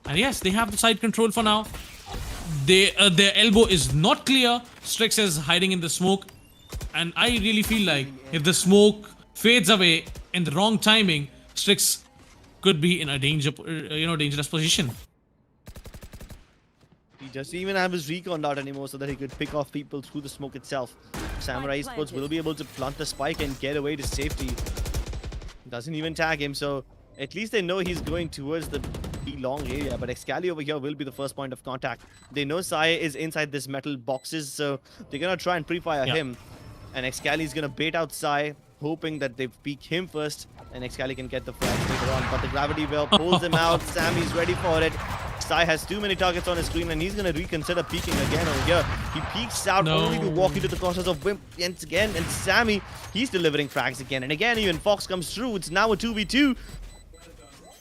And yes, they have the side control for now. Their elbow is not clear. Strix is hiding in the smoke. And I really feel like if the smoke fades away in the wrong timing, Strix could be in a dangerous position. He doesn't even have his recon dart anymore so that he could pick off people through the smoke itself. Samurai Esports will be able to plant the spike and get away to safety. Doesn't even tag him, so at least they know he's going towards the long area. But Excali over here will be the first point of contact. They know Sai is inside this metal boxes, so they're gonna try and pre-fire him. And Excali is gonna bait out Sai, hoping that they peek him first, and Excali can get the flash later on. But the gravity well pulls him out. Sammy's ready for it. Sai has too many targets on his screen, and he's gonna reconsider peeking again over here. He peeks out only to walk into the crosshairs of Wimp once again, and Sammy, he's delivering frags again and again. Even Fox comes through. It's now a 2v2.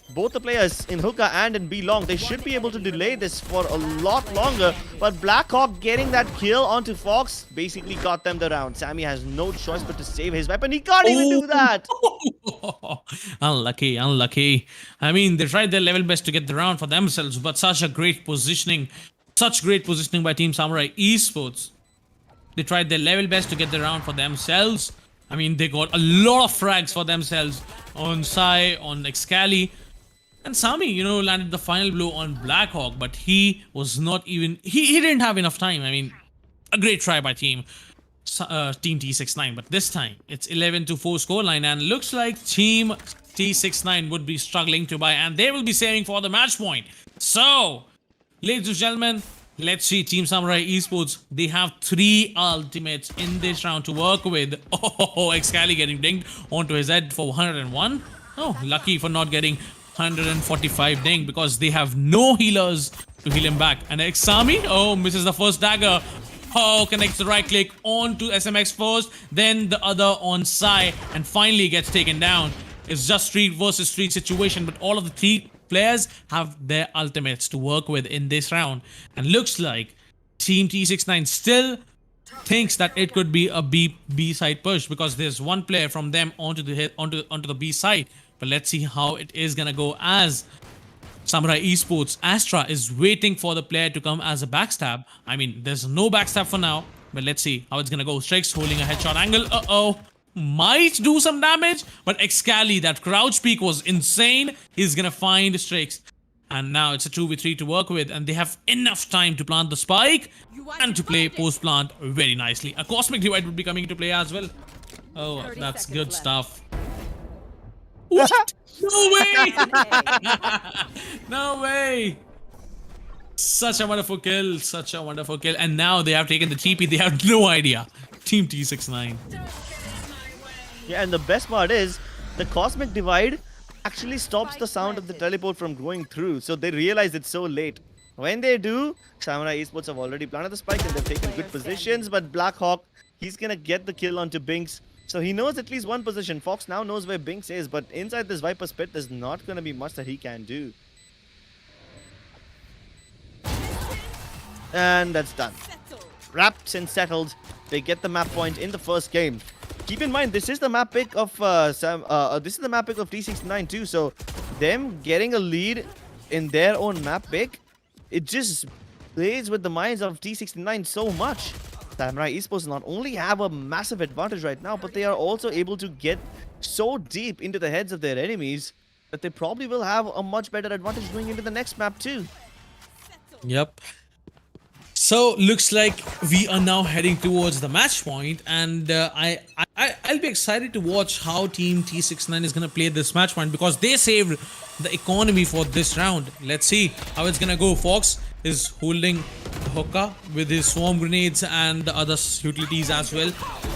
both the players in hookah and in B long, they should be able to delay this for a lot longer. But Blackhawk getting that kill onto Fox basically got them the round. Sammy has no choice but to save his weapon. He can't even do that. Unlucky, unlucky. I mean, they tried their level best to get the round for themselves, but such great positioning by Team Samurai Esports. They tried their level best to get the round for themselves. I mean, they got a lot of frags for themselves on Sai, on Excali. And Sami, you know, landed the final blow on Blackhawk, but he was not even... He didn't have enough time. I mean, a great try by Team T69, but this time it's 11-4 scoreline, and looks like Team T69 would be struggling to buy, and they will be saving for the match point. So, ladies and gentlemen, let's see Team Samurai Esports. They have 3 ultimates in this round to work with. Oh, Excali getting dinged onto his head for 101. Oh, lucky for not getting 145 ding, because they have no healers to heal him back. And Xami, oh, misses the first dagger. Oh, connects the right click onto SMX first, then the other on Sai, and finally gets taken down. It's just street versus street situation, but all of the 3 players have their ultimates to work with in this round. And looks like Team T69 still thinks that it could be a B side push, because there's one player from them onto the B side. But let's see how it is gonna go, as Samurai Esports Astra is waiting for the player to come as a backstab. I mean, there's no backstab for now, but let's see how it's gonna go. Strix holding a headshot angle. Uh-oh. Might do some damage, but Excali, that crouch peek was insane. He's gonna find Strix. And now it's a 2v3 to work with, and they have enough time to plant the spike and to play post-plant very nicely. A Cosmic Divide would be coming into play as well. Oh, that's good stuff. What? No way! No way! Such a wonderful kill, such a wonderful kill. And now they have taken the TP, they have no idea. Team T69. Yeah, and the best part is, the Cosmic Divide actually stops the sound of the teleport from going through, so they realize it's so late. When they do, Samurai Esports have already planted the spike and they've taken good positions, but Blackhawk, he's gonna get the kill onto Binks. So he knows at least one position. Fox now knows where Binks is, but inside this Viper's pit, there's not gonna be much that he can do. And that's done. Wrapped and settled. They get the map point in the first game. Keep in mind, this is the map pick of T69 too. So them getting a lead in their own map pick, it just plays with the minds of T69 so much. Samurai Esports not only have a massive advantage right now, but they are also able to get so deep into the heads of their enemies that they probably will have a much better advantage going into the next map too. Yep. So looks like we are now heading towards the match point, and I'll be excited to watch how Team T69 is gonna play this match point, because they saved the economy for this round. Let's see how it's gonna go. Fox is holding hookah with his swarm grenades and the other utilities as well.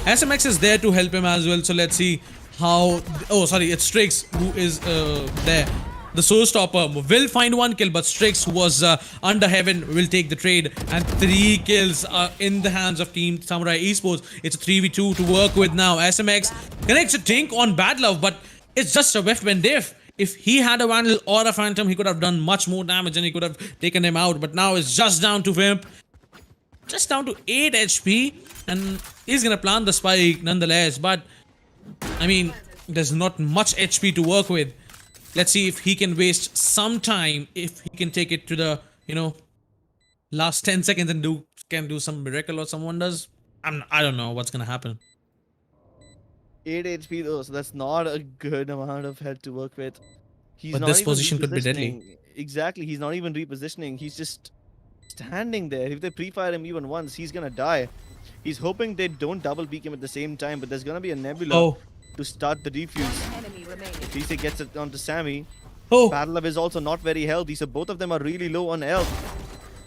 SMX is there to help him as well. So let's see how. Oh, sorry, it's Strix who is there. The showstopper will find 1 kill, but Strix was under heaven, will take the trade, and 3 kills are in the hands of Team Samurai Esports. It's a 3v2 to work with now. SMX connects a Tink on Bad Love, but it's just a weapon diff. If he had a Vandal or a Phantom, he could have done much more damage and he could have taken him out, but now it's just down to Vimp. Just down to 8 HP, and he's gonna plant the spike nonetheless, but I mean, there's not much HP to work with. Let's see if he can waste some time, if he can take it to the, you know, last 10 seconds and can do some miracle or some wonders. I don't know what's gonna happen. 8 HP though, so that's not a good amount of health to work with. But this position could be deadly. Exactly, he's not even repositioning. He's just standing there. If they pre-fire him even once, he's gonna die. He's hoping they don't double peek him at the same time, but there's gonna be a Nebula to start the defuse. TC gets it onto Sammy. Battle Love is also not very healthy, so both of them are really low on health.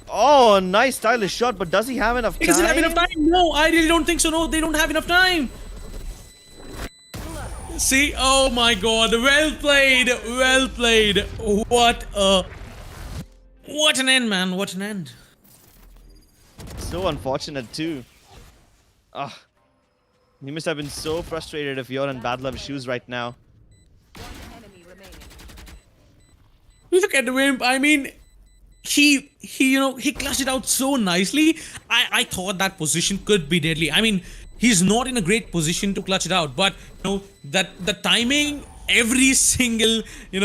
Oh, nice stylish shot, but does he have enough time? Does he have enough time? No, I really don't think so. No, they don't have enough time. See, oh my god, well played, well played. What an end, man, what an end. So unfortunate too. Ah, you must have been so frustrated if you're in Bad Love's shoes right now. Look at Wimp. I mean, he clutched it out so nicely. I thought that position could be deadly. I mean, he's not in a great position to clutch it out, but that the timing, every single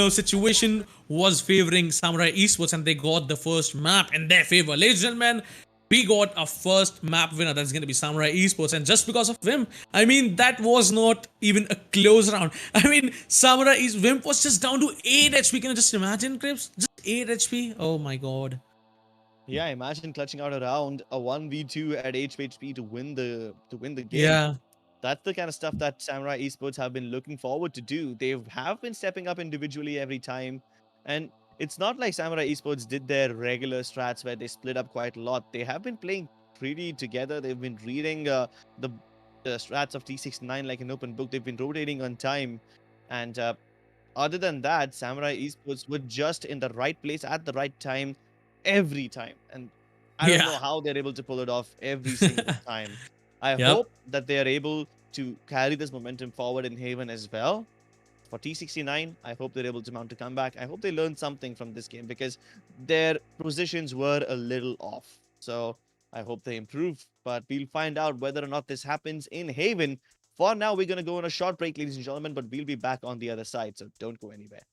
situation was favoring Samurai Esports, and they got the first map in their favor. Ladies and gentlemen, we got a first map winner. That's going to be Samurai Esports, and just because of Wimp, I mean, that was not even a close round. I mean, Wimp was just down to 8 HP. Can you just imagine, Crips? Just 8 HP. Oh my god. Yeah, imagine clutching out around a 1v2 at HP to win the game. Yeah. That's the kind of stuff that Samurai Esports have been looking forward to do. They have been stepping up individually every time. And it's not like Samurai Esports did their regular strats where they split up quite a lot. They have been playing pretty together. They've been reading the strats of T69 like an open book. They've been rotating on time. And other than that, Samurai Esports were just in the right place at the right time every time. And I don't know Yeah. how they're able to pull it off every single time. I Yep. hope that they are able to carry this momentum forward in Haven as well. For T69, I hope they're able to mount a comeback. I hope they learn something from this game because their positions were a little off. So I hope they improve, but we'll find out whether or not this happens in Haven. For now, we're going to go on a short break, ladies and gentlemen, but we'll be back on the other side, so don't go anywhere.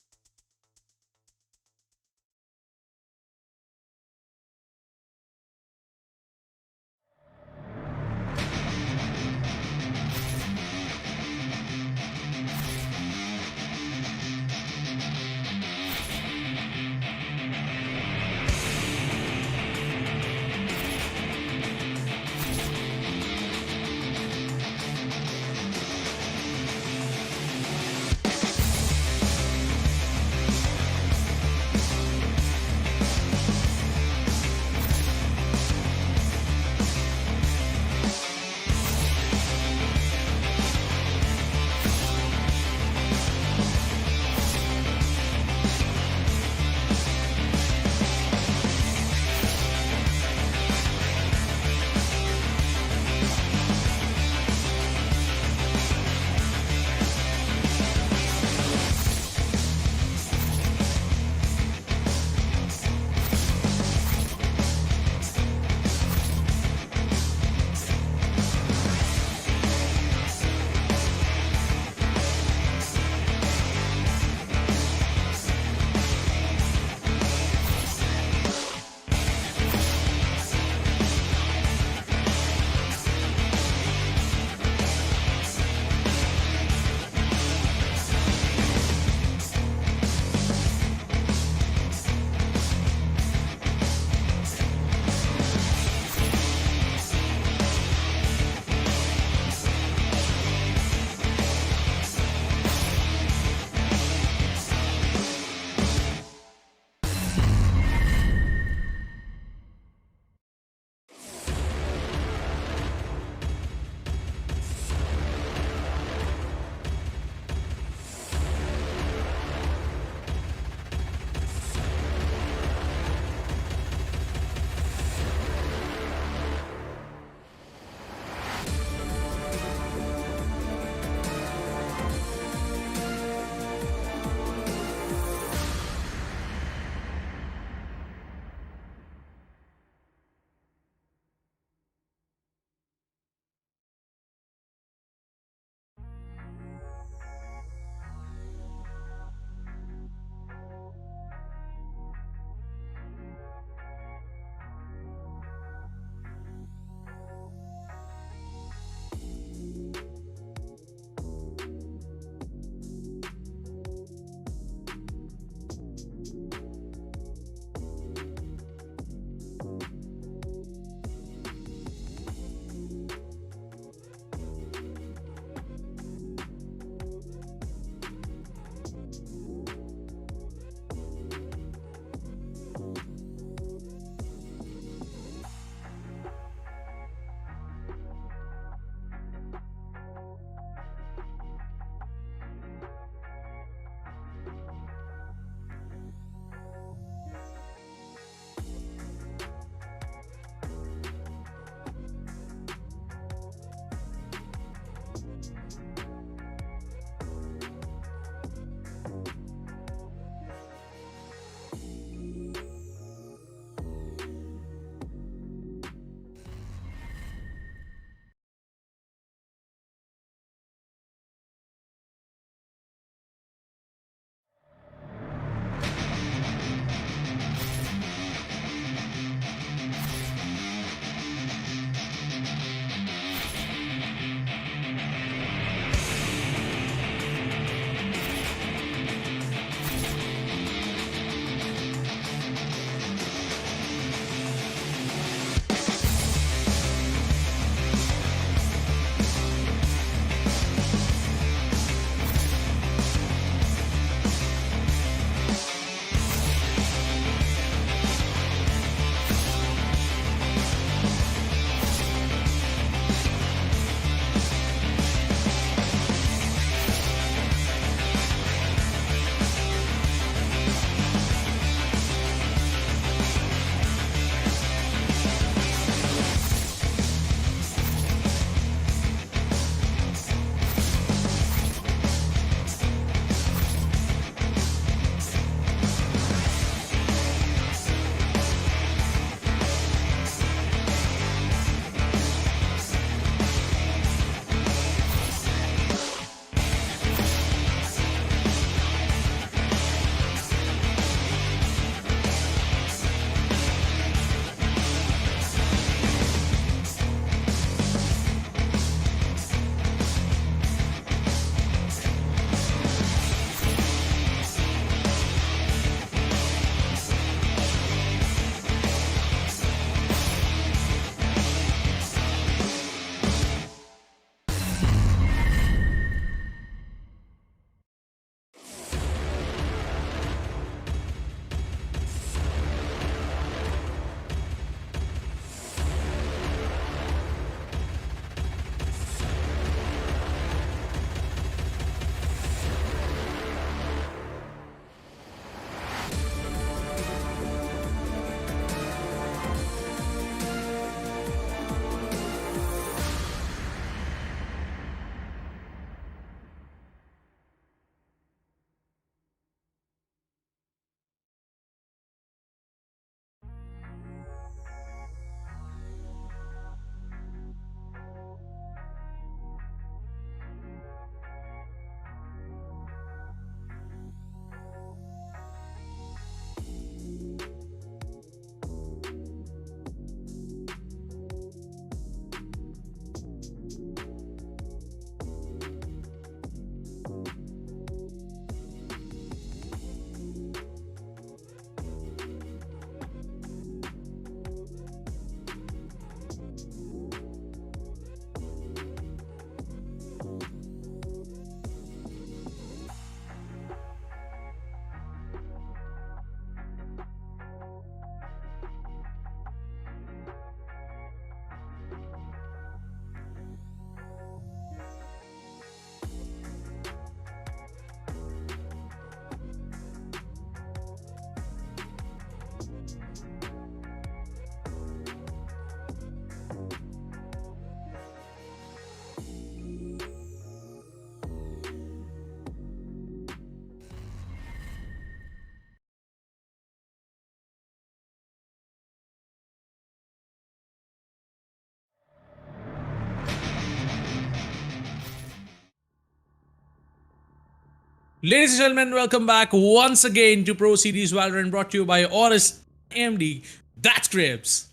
Ladies and gentlemen, welcome back once again to Pro Series Valorant, brought to you by AORUS AMD. That's Crips.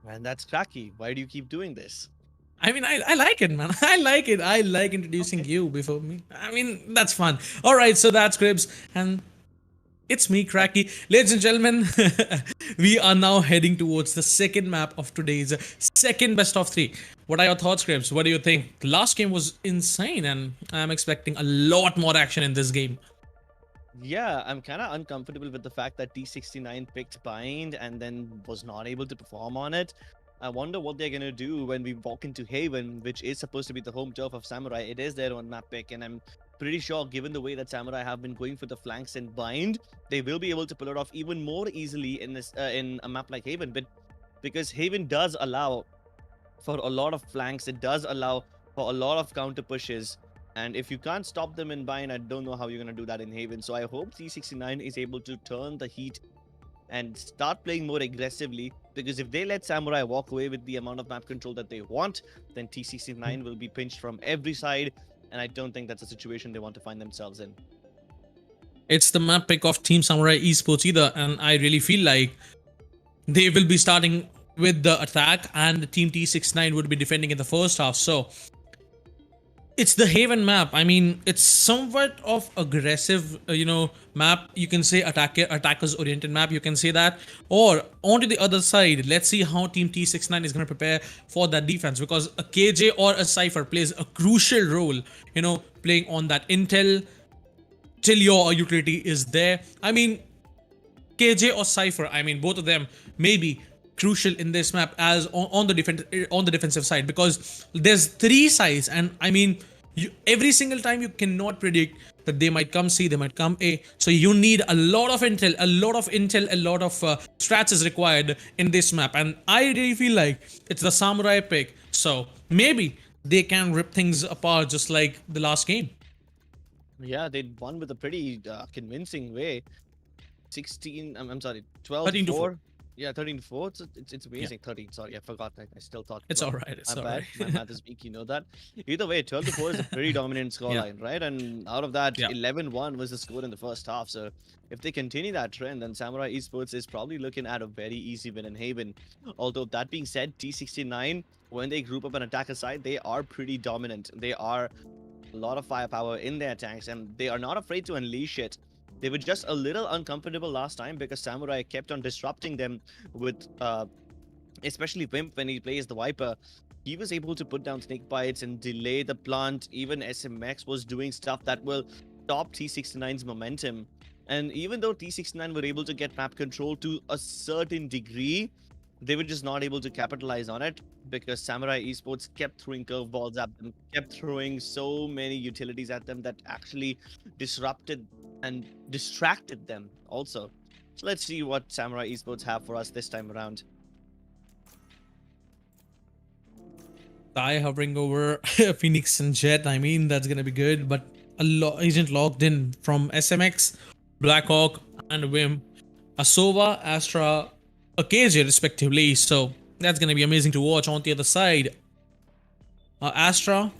Man, that's cracky. Why do you keep doing this? I mean, I like it, man. I like it. I like introducing you before me. I mean, that's fun. All right, so that's Crips, and it's me, Cracky. Ladies and gentlemen, we are now heading towards the second map of today's second best of three. What are your thoughts, Crips? What do you think? The last game was insane, and I'm expecting a lot more action in this game. Yeah, I'm kind of uncomfortable with the fact that T69 picked Bind and then was not able to perform on it. I wonder what they're gonna do when we walk into Haven, which is supposed to be the home turf of Samurai. It is their own map pick, and I'm pretty sure, given the way that Samurai have been going for the flanks and Bind, they will be able to pull it off even more easily in this in a map like Haven. But because Haven does allow for a lot of flanks, it does allow for a lot of counter pushes. And if you can't stop them in Bind, I don't know how you're going to do that in Haven. So I hope T69 is able to turn the heat and start playing more aggressively. Because if they let Samurai walk away with the amount of map control that they want, then T69 will be pinched from every side. And I don't think that's a situation they want to find themselves in. It's the map pick of Team Samurai Esports either, and I really feel like they will be starting with the attack and the Team T69 would be defending in the first half. So it's the Haven map. I mean, it's somewhat of aggressive, map. You can say attackers oriented map. You can say that. Or onto the other side, let's see how Team T69 is going to prepare for that defense, because a KJ or a Cypher plays a crucial role, playing on that intel till your utility is there. I mean, KJ or Cypher, I mean, both of them may be crucial in this map as on the defensive side, because there's three sides, and I mean, every single time you cannot predict that they might come C, they might come A. So you need a lot of intel, a lot of strats is required in this map, and I really feel like it's the Samurai pick. So maybe they can rip things apart just like the last game. Yeah, they won with a pretty convincing way. 16, I'm sorry, 12 13 to 4. 4. Yeah, 13-4. It's amazing. 13. Sorry, I forgot that. I still thought It's 12. all right. It's I'm all bad. right. My math is weak. You know that. Either way, 12-4 is a pretty dominant scoreline, right? And out of that, Yeah. 11-1 was the score in the first half. So if they continue that trend, then Samurai Esports is probably looking at a very easy win in Haven. Although that being said, T69, when they group up an attacker side, they are pretty dominant. They are a lot of firepower in their tanks, and they are not afraid to unleash it. They were just a little uncomfortable last time because Samurai kept on disrupting them with, especially Wimp when he plays the Viper. He was able to put down snake bites and delay the plant. Even SMX was doing stuff that will stop T69's momentum. And even though T69 were able to get map control to a certain degree, they were just not able to capitalize on it because Samurai Esports kept throwing curveballs at them, kept throwing so many utilities at them that actually disrupted and distracted them also. So let's see what Samurai Esports have for us this time around. Die hovering over Phoenix and Jet. I mean, that's gonna be good. But agent logged in from SMX, Blackhawk, and Wim, Asova, Astra, a KJ respectively. So that's gonna be amazing to watch. On the other side, Astra,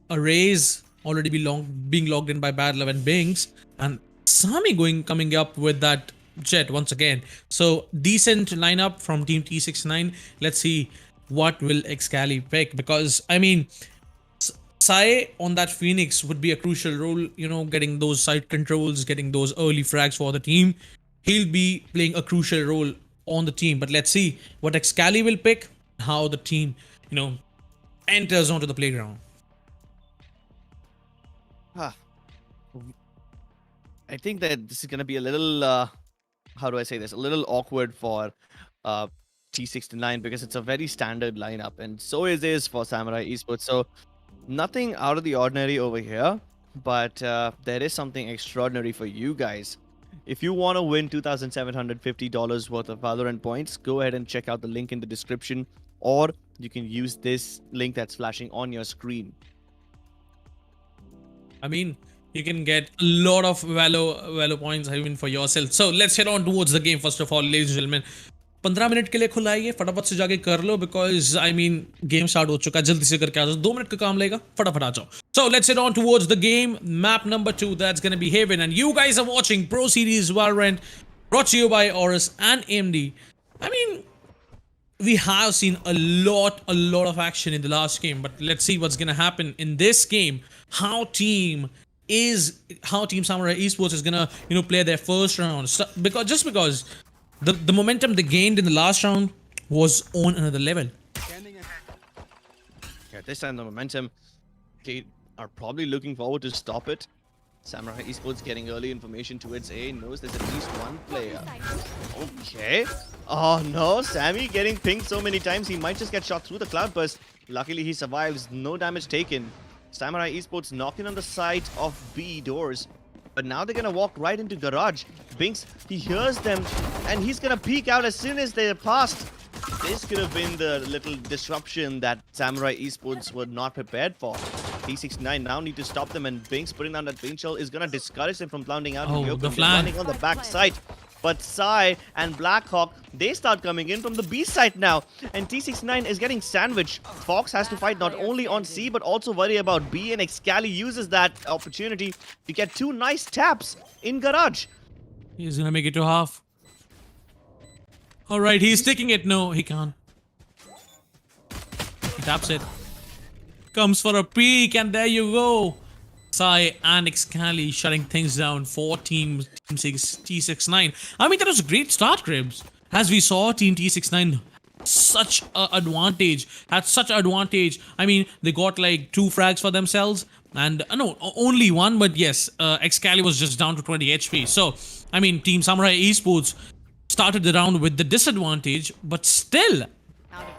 a Raze already being logged in by Bad Love and Bings, and Sami coming up with that Jet once again. So decent lineup from Team T69. Let's see what will Excali pick, because I mean, Sai on that Phoenix would be a crucial role, getting those side controls, getting those early frags for the team. He'll be playing a crucial role on the team. But let's see what Excali will pick, how the team, enters onto the playground. I think that this is going to be a little, how do I say this? A little awkward for T69 because it's a very standard lineup, and so is this for Samurai Esports. So nothing out of the ordinary over here, but there is something extraordinary for you guys. If you want to win $2,750 worth of Valorant points, go ahead and check out the link in the description, or you can use this link that's flashing on your screen. I mean, you can get a lot of Valo points even for yourself. So let's head on towards the game first of all, ladies and gentlemen. 15 minute के लिए खुला है ये, फटाफट से जाके कर लो, because I mean game start हो चुका है, जल्दी से करके आ जाओ, 2 मिनट का काम लगेगा, फटाफट आ जाओ. So let's head on towards the game. Map number 2, that's gonna be Haven. And you guys are watching Pro Series Valorant, brought to you by AORUS and AMD. I mean, we have seen a lot of action in the last game, but let's see what's gonna happen in this game. How Team Samurai Esports is gonna, play their first round. So, because the momentum they gained in the last round was on another level. Yeah, this time the momentum, they are probably looking forward to stop it. Samurai Esports getting early information towards A, knows there's at least one player. Okay. Oh no, Sammy getting pinged so many times, he might just get shot through the cloud burst. Luckily he survives, no damage taken. Samurai Esports knocking on the side of B doors. But now they're gonna walk right into garage. Binks, he hears them and he's gonna peek out as soon as they're past. This could have been the little disruption that Samurai Esports were not prepared for. T69 now need to stop them, and Binks putting down that paint shell is gonna discourage them from floundering out. Oh, the They're flank. running on the back side. But Sai and Blackhawk, they start coming in from the B side now. And T69 is getting sandwiched. Fox has to fight not only on C, but also worry about B. And Excali uses that opportunity to get 2 nice taps in garage. He's gonna make it to half. Alright, he's taking it. No, he can't. He taps it. Comes for a peek, and there you go. Sai and Excali shutting things down for Team T69. I mean, that was a great start, Cribs. As we saw, Team T69 had such an advantage. I mean, they got like 2 frags for themselves. And no, only 1, but yes, Excali was just down to 20 HP. So, I mean, Team Samurai Esports started the round with the disadvantage, but still,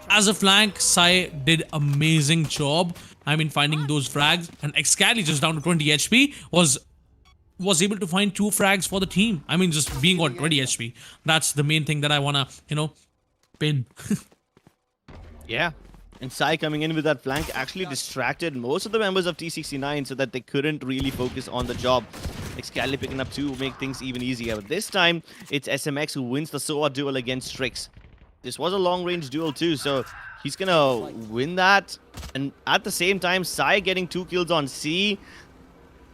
as a flank, Sai did amazing job. I mean, finding those frags, and Excali just down to 20 HP was able to find 2 frags for the team. I mean, just being on 20 HP. That's the main thing that I wanna, pin. Yeah. And Sai coming in with that flank actually distracted most of the members of T69 so that they couldn't really focus on the job. Excali picking up 2 make things even easier. But this time, it's SMX who wins the SOA duel against Strix. This was a long-range duel too, so he's gonna win that. And at the same time, Sai getting 2 kills on C.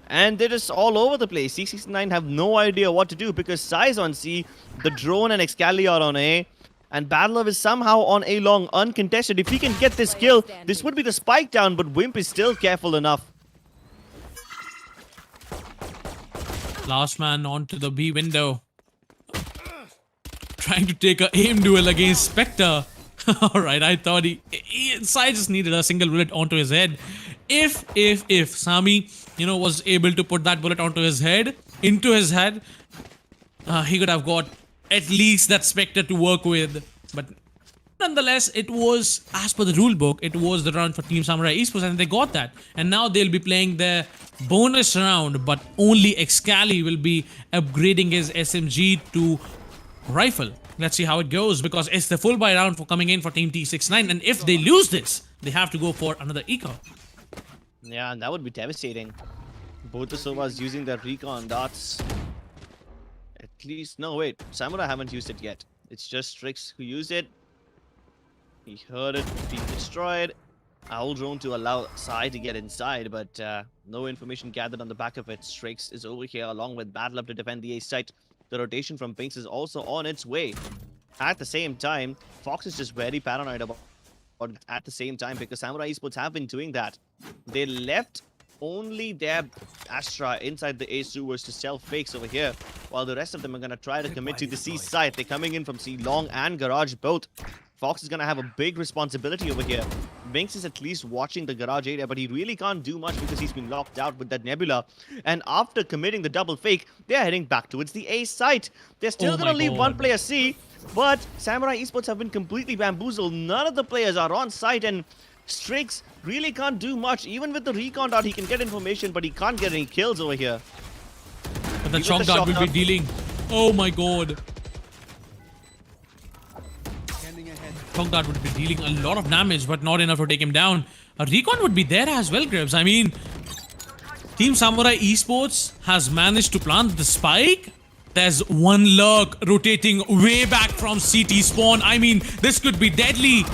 And they're just all over the place. T69 have no idea what to do because Sai's on C, the drone and Excali are on A. And Battler is somehow on A long, uncontested. If he can get this kill, this would be the spike down, but Wimp is still careful enough. Last man onto the B window. Trying to take a aim duel against Spectre. Alright, I thought Sai just needed a single bullet onto his head. If Sami, was able to put that bullet onto his head, into his head, he could have got at least that Spectre to work with. But nonetheless, it was, as per the rule book, it was the round for Team Samurai Esports, and they got that. And now they'll be playing their bonus round, but only Excali will be upgrading his SMG to rifle. Let's see how it goes, because it's the full buy round for coming in for Team T69, and if they lose this, they have to go for another eco. Yeah, and that would be devastating. Both the Sovas using their recon dots. At least, no wait, Samurai haven't used it yet. It's just Strix who used it. He heard it being destroyed. Owl drone to allow Sai to get inside, but no information gathered on the back of it. Strix is over here along with Battle Up to defend the A site. The rotation from Binks is also on its way. At the same time, Fox is just very paranoid about it at the same time because Samurai Esports have been doing that. They left only their Astra inside the A sewers to sell fakes over here, while the rest of them are going to try to commit to the C site. They're coming in from C long and garage both. Fox is going to have a big responsibility over here. Binks is at least watching the garage area, but he really can't do much because he's been locked out with that Nebula. And after committing the double fake, they're heading back towards the A site. They're still going to leave one player C, but Samurai Esports have been completely bamboozled. None of the players are on site, and Strix really can't do much. Even with the recon dot, he can get information, but he can't get any kills over here. But the shock dart will be dealing. Oh my god. Shock dart would be dealing a lot of damage, but not enough to take him down. A recon would be there as well, Gribbs. I mean, Team Samurai Esports has managed to plant the spike. There's one lurk rotating way back from CT spawn. I mean, this could be deadly.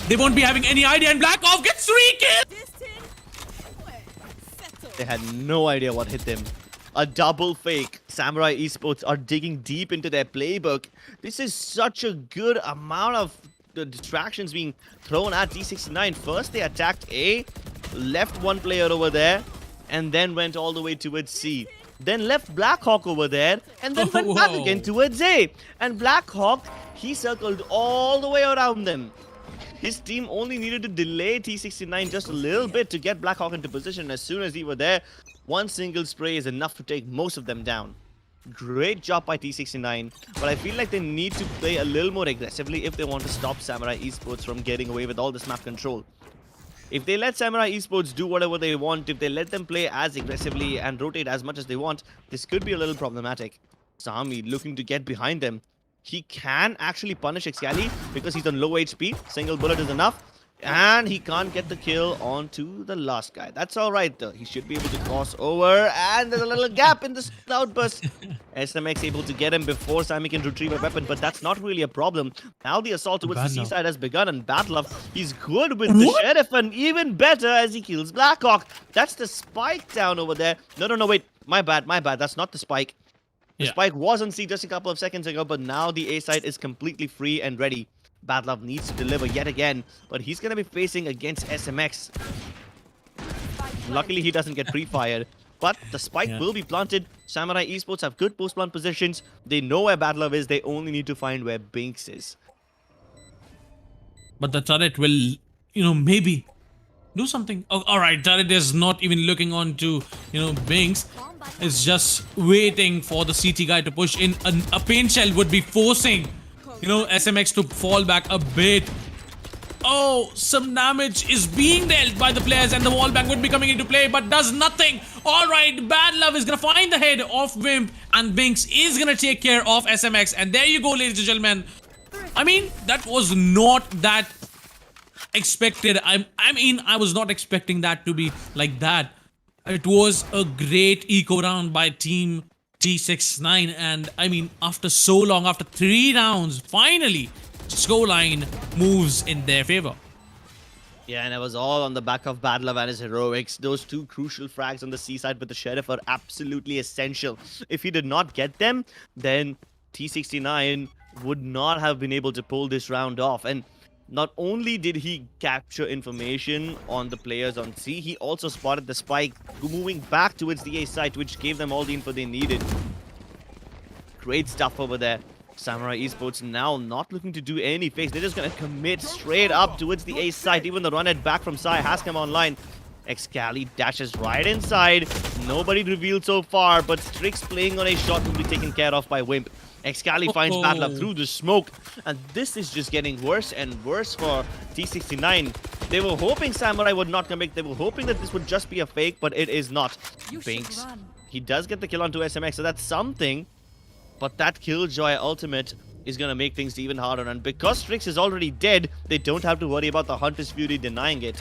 They won't be having any idea, and Blackhawk gets 3 kills! They had no idea what hit them. A double fake. Samurai Esports are digging deep into their playbook. This is such a good amount of the distractions being thrown at T69. First, they attacked A, left one player over there, and then went all the way towards C. Then left Blackhawk over there, and then went back again towards A. And Blackhawk, he circled all the way around them. His team only needed to delay T69 just a little bit to get Blackhawk into position. As soon as he were there, one single spray is enough to take most of them down. Great job by T69, but I feel like they need to play a little more aggressively if they want to stop Samurai Esports from getting away with all this map control. If they let Samurai Esports do whatever they want, if they let them play as aggressively and rotate as much as they want, this could be a little problematic. Sami looking to get behind them. He can actually punish Excali because he's on low HP. Single bullet is enough. And he can't get the kill onto the last guy. That's alright though. He should be able to cross over. And there's a little gap in this outburst. SMX able to get him before Sami can retrieve a weapon. But that's not really a problem. Now the assault towards the seaside has begun. And Badlove, he's good with the Sheriff. And even better as he kills Blackhawk. That's the spike down over there. No, wait. My bad. That's not the spike. The spike was on C just a couple of seconds ago, but now the A side is completely free and ready. Badlove needs to deliver yet again, but he's going to be facing against SMX. Luckily, he doesn't get pre-fired, but the spike will be planted. Samurai Esports have good post-plant positions. They know where Badlove is. They only need to find where Binks is. But the turret will, maybe do something. Oh, all right, turret is not even looking on to, Binks. It's just waiting for the CT guy to push in. A paint shell would be forcing, SMX to fall back a bit. Oh, some damage is being dealt by the players and the wall bang would be coming into play, but does nothing. All right, Badlove is going to find the head of Wimp and Binks is going to take care of SMX. And there you go, ladies and gentlemen. I mean, that was not that expected. I mean, I was not expecting that to be like that. It was a great eco round by Team T69, and I mean, after so long, after 3 rounds, finally, scoreline moves in their favor. Yeah, and it was all on the back of Badlove and his heroics. Those 2 crucial frags on the seaside with the Sheriff are absolutely essential. If he did not get them, then T69 would not have been able to pull this round off. And not only did he capture information on the players on C, he also spotted the spike moving back towards the A site, which gave them all the info they needed. Great stuff over there. Samurai Esports now not looking to do any fakes. They're just going to commit straight up towards the A site. Even the run-head back from Sai has come online. Excali dashes right inside. Nobody revealed so far, but Strix playing on a shot will be taken care of by Wimp. Excali finds Badlove through the smoke, and this is just getting worse and worse for T69. They were hoping Samurai would not commit. They were hoping that this would just be a fake, but it is not. Binks, he does get the kill onto SMX, so that's something. But that Killjoy ultimate is going to make things even harder. And because Strix is already dead, they don't have to worry about the Hunter's Fury denying it.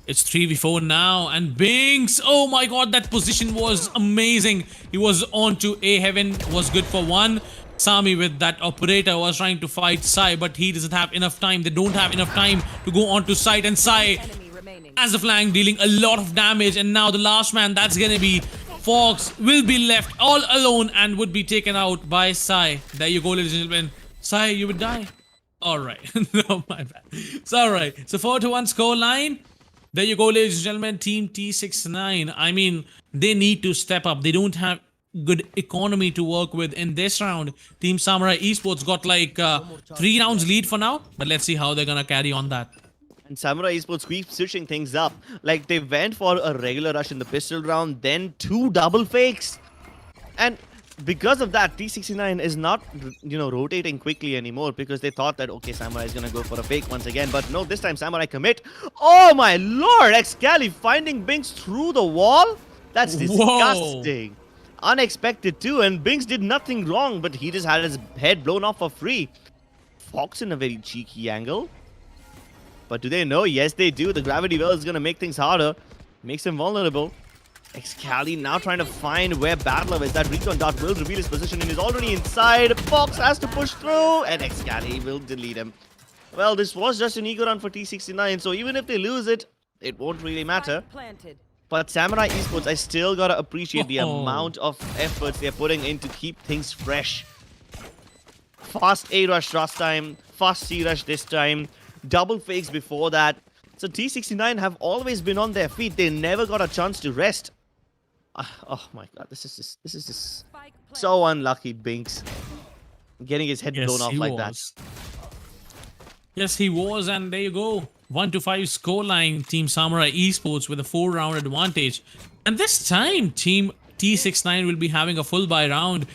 It's 3v4 now, and Binks, oh my god, that position was amazing. He was on to A Heaven, was good for 1. Sami with that operator was trying to fight Sai, but he doesn't have enough time. They don't have enough time to go on to site, and Sai as a flank dealing a lot of damage. And now the last man, that's gonna be Fox, will be left all alone and would be taken out by Sai. There you go, ladies and gentlemen. Sai, you would die. Alright, no, my bad. It's alright. So 4-1 score line. There you go, ladies and gentlemen, Team T69. I mean, they need to step up. They don't have good economy to work with in this round. Team Samurai Esports got like 3 rounds lead for now, but let's see how they're gonna carry on that. And Samurai Esports keeps switching things up. Like, they went for a regular rush in the pistol round, then 2 double fakes. And because of that, T69 is not, rotating quickly anymore because they thought that, okay, Samurai is going to go for a fake once again. But no, this time Samurai commit. Oh my lord, Excali finding Binks through the wall? That's disgusting. Whoa. Unexpected too, and Binks did nothing wrong, but he just had his head blown off for free. Fox in a very cheeky angle. But do they know? Yes, they do. The gravity well is going to make things harder. Makes him vulnerable. Excali now trying to find where Badlove is. That recon dart will reveal his position and he's already inside. Fox has to push through and Excali will delete him. Well, this was just an ego run for T69, so even if they lose it, it won't really matter. Spike planted. But Samurai Esports, I still gotta appreciate the Oh. amount of efforts they're putting in to keep things fresh. Fast A rush last time, fast C rush this time, double fakes before that. So T69 have always been on their feet. They never got a chance to rest. Oh my god, this is just Spike planted. so unlucky, Binks. Getting his head blown off he like that. was. Yes, he was, and there you go. 1-5 scoreline, Team Samurai Esports with a 4-round advantage. And this time, Team T69 will be having a full buy round.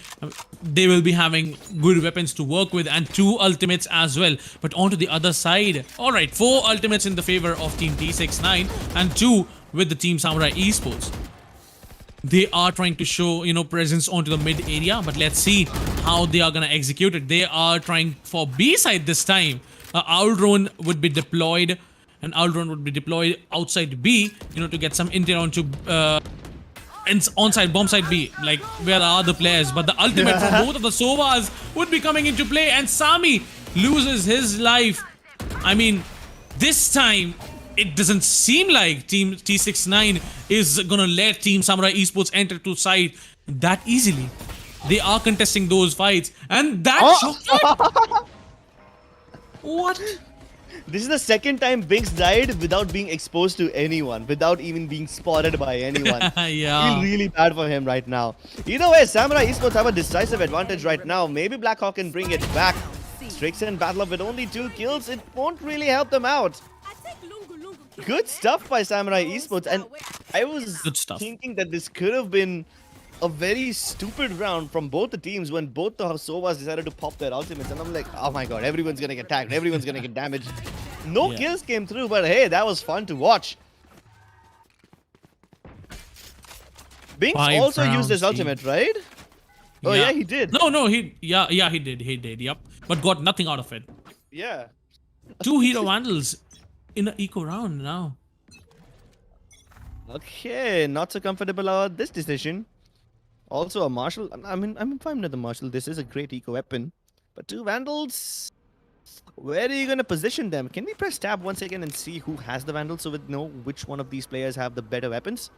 They will be having good weapons to work with and 2 ultimates as well. But onto the other side, alright, 4 ultimates in the favor of Team T69 and 2 with the Team Samurai Esports. They are trying to show, presence onto the mid area, but let's see how they are gonna execute it. They are trying for B side this time. Owl drone would be deployed, and Owl drone would be deployed outside B, to get some intel onto onside bomb side B. Like, where are the players? But the ultimate from both of the Sovas would be coming into play, and Sami loses his life. I mean, this time it doesn't seem like Team T69 is gonna let Team Samurai Esports enter to side that easily. They are contesting those fights, and that shot. What? This is the second time Binks died without being exposed to anyone, without even being spotted by anyone. Yeah. Feel really bad for him right now. Either way, Samurai Esports have a decisive advantage right now. Maybe Blackhawk can bring it back. Strix and Battle with only 2 kills, it won't really help them out. I think Lungu Lungu killed Good it. stuff by Samurai Esports, and I was Good stuff. thinking that this could have been a very stupid round from both the teams when both the Sovas decided to pop their ultimates, and I'm like, oh my god, everyone's gonna get tagged, everyone's gonna get damaged. No Yeah. kills came through, but hey, that was fun to watch. Binks 5 also used his rounds, ultimate, right? Oh yeah, he did. No, he did, yep. But got nothing out of it. Yeah. 2 hero vandals in an eco round now. Okay, not so comfortable about this decision. Also a Marshal. I'm fine with the Marshal. This is a great eco weapon. But 2 Vandals. Where are you gonna position them? Can we press tab once again and see who has the Vandals so we know which one of these players have the better weapons?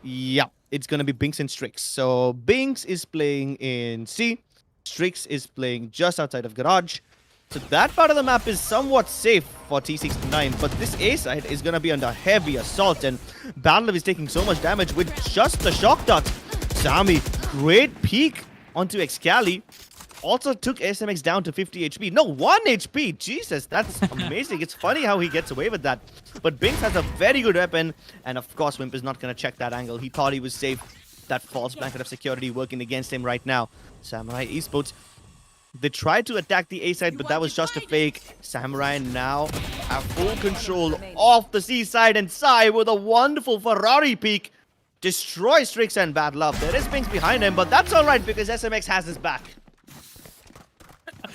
Yeah, it's gonna be Binks and Strix. So Binks is playing in C. Strix is playing just outside of Garage. So that part of the map is somewhat safe for T69, but this A side is gonna be under heavy assault, and Battle is taking so much damage with just the shock dart. Sami, great peek onto Excali. Also took SMX down to 50 HP. No, 1 HP. Jesus, that's amazing. It's funny how he gets away with that. But Binks has a very good weapon, and of course Wimp is not gonna check that angle. He thought he was safe. That false blanket of security working against him right now. Samurai Esports, they tried to attack the A side, but that was just a fake. Samurai now have full control of the C side, and Sai with a wonderful Ferrari peek destroys Strix and Bad Love. There is Binks behind him, but that's alright because SMX has his back.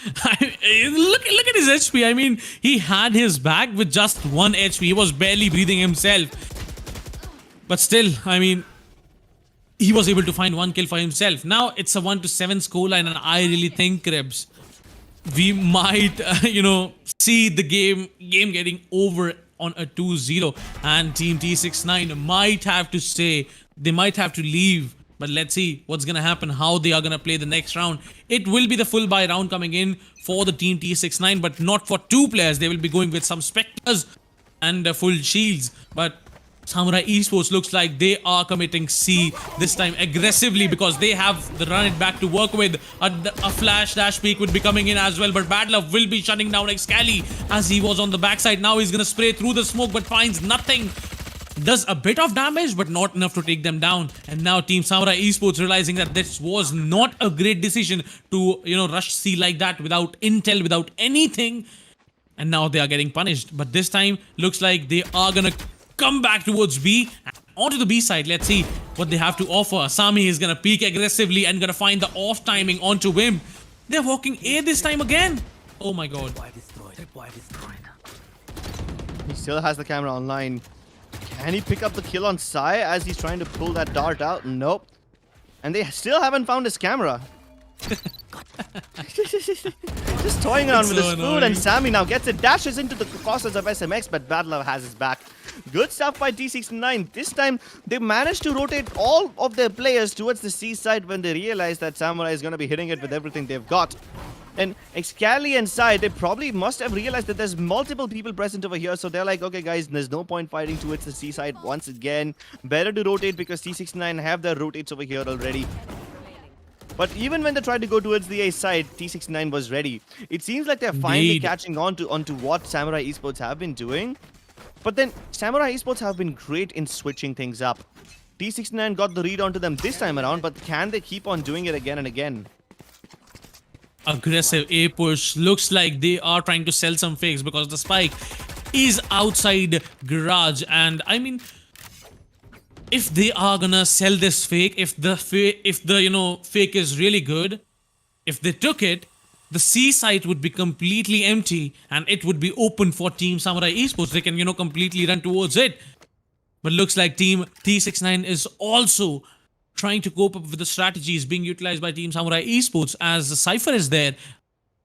Look at his HP. I mean, he had his back with just 1 HP. He was barely breathing himself. But still, I mean, he was able to find 1 kill for himself. Now it's a 1-7 scoreline, and I really think, Rebs, we might, see the game getting over on a 2-0, and Team T69 might have to stay. They might have to leave. But let's see what's gonna happen, how they are gonna play the next round. It will be the full buy round coming in for the Team T69, but not for 2 players. They will be going with some Spectres and full shields. But Samurai Esports looks like they are committing C this time aggressively because they have the run it back to work with. A flash dash peek would be coming in as well, but Bad Love will be shutting down Excali as he was on the backside. Now he's gonna spray through the smoke but finds nothing. Does a bit of damage but not enough to take them down. And now Team Samurai Esports realizing that this was not a great decision to rush C like that without intel, without anything. And now they are getting punished. But this time looks like they are gonna come back towards B. Onto the B side, let's see what they have to offer. Sami is gonna peek aggressively and gonna find the off timing onto Wim. They're walking A this time again. Oh my god. He still has the camera online. Can he pick up the kill on Sai as he's trying to pull that dart out? Nope. And they still haven't found his camera. Just toying around with his food, and Sami now gets it, dashes into the process of SMX, but Bad Love has his back. Good stuff by T69. This time, they managed to rotate all of their players towards the C side when they realized that Samurai is going to be hitting it with everything they've got. And Excali and Sai, they probably must have realized that there's multiple people present over here. So they're like, okay, guys, there's no point fighting towards the C side once again. Better to rotate because T69 have their rotates over here already. But even when they tried to go towards the A side, T69 was ready. It seems like they're finally Indeed. catching on onto what Samurai Esports have been doing. But then Samurai Esports have been great in switching things up. T69 got the read onto them this time around, but can they keep on doing it again and again? Aggressive A push. Looks like they are trying to sell some fakes because the spike is outside garage. And I mean, if they are gonna sell this fake, if the fake is really good, if they took it, the C site would be completely empty and it would be open for Team Samurai Esports. They can completely run towards it. But looks like Team T69 is also trying to cope up with the strategies being utilized by Team Samurai Esports, as the Cypher is there,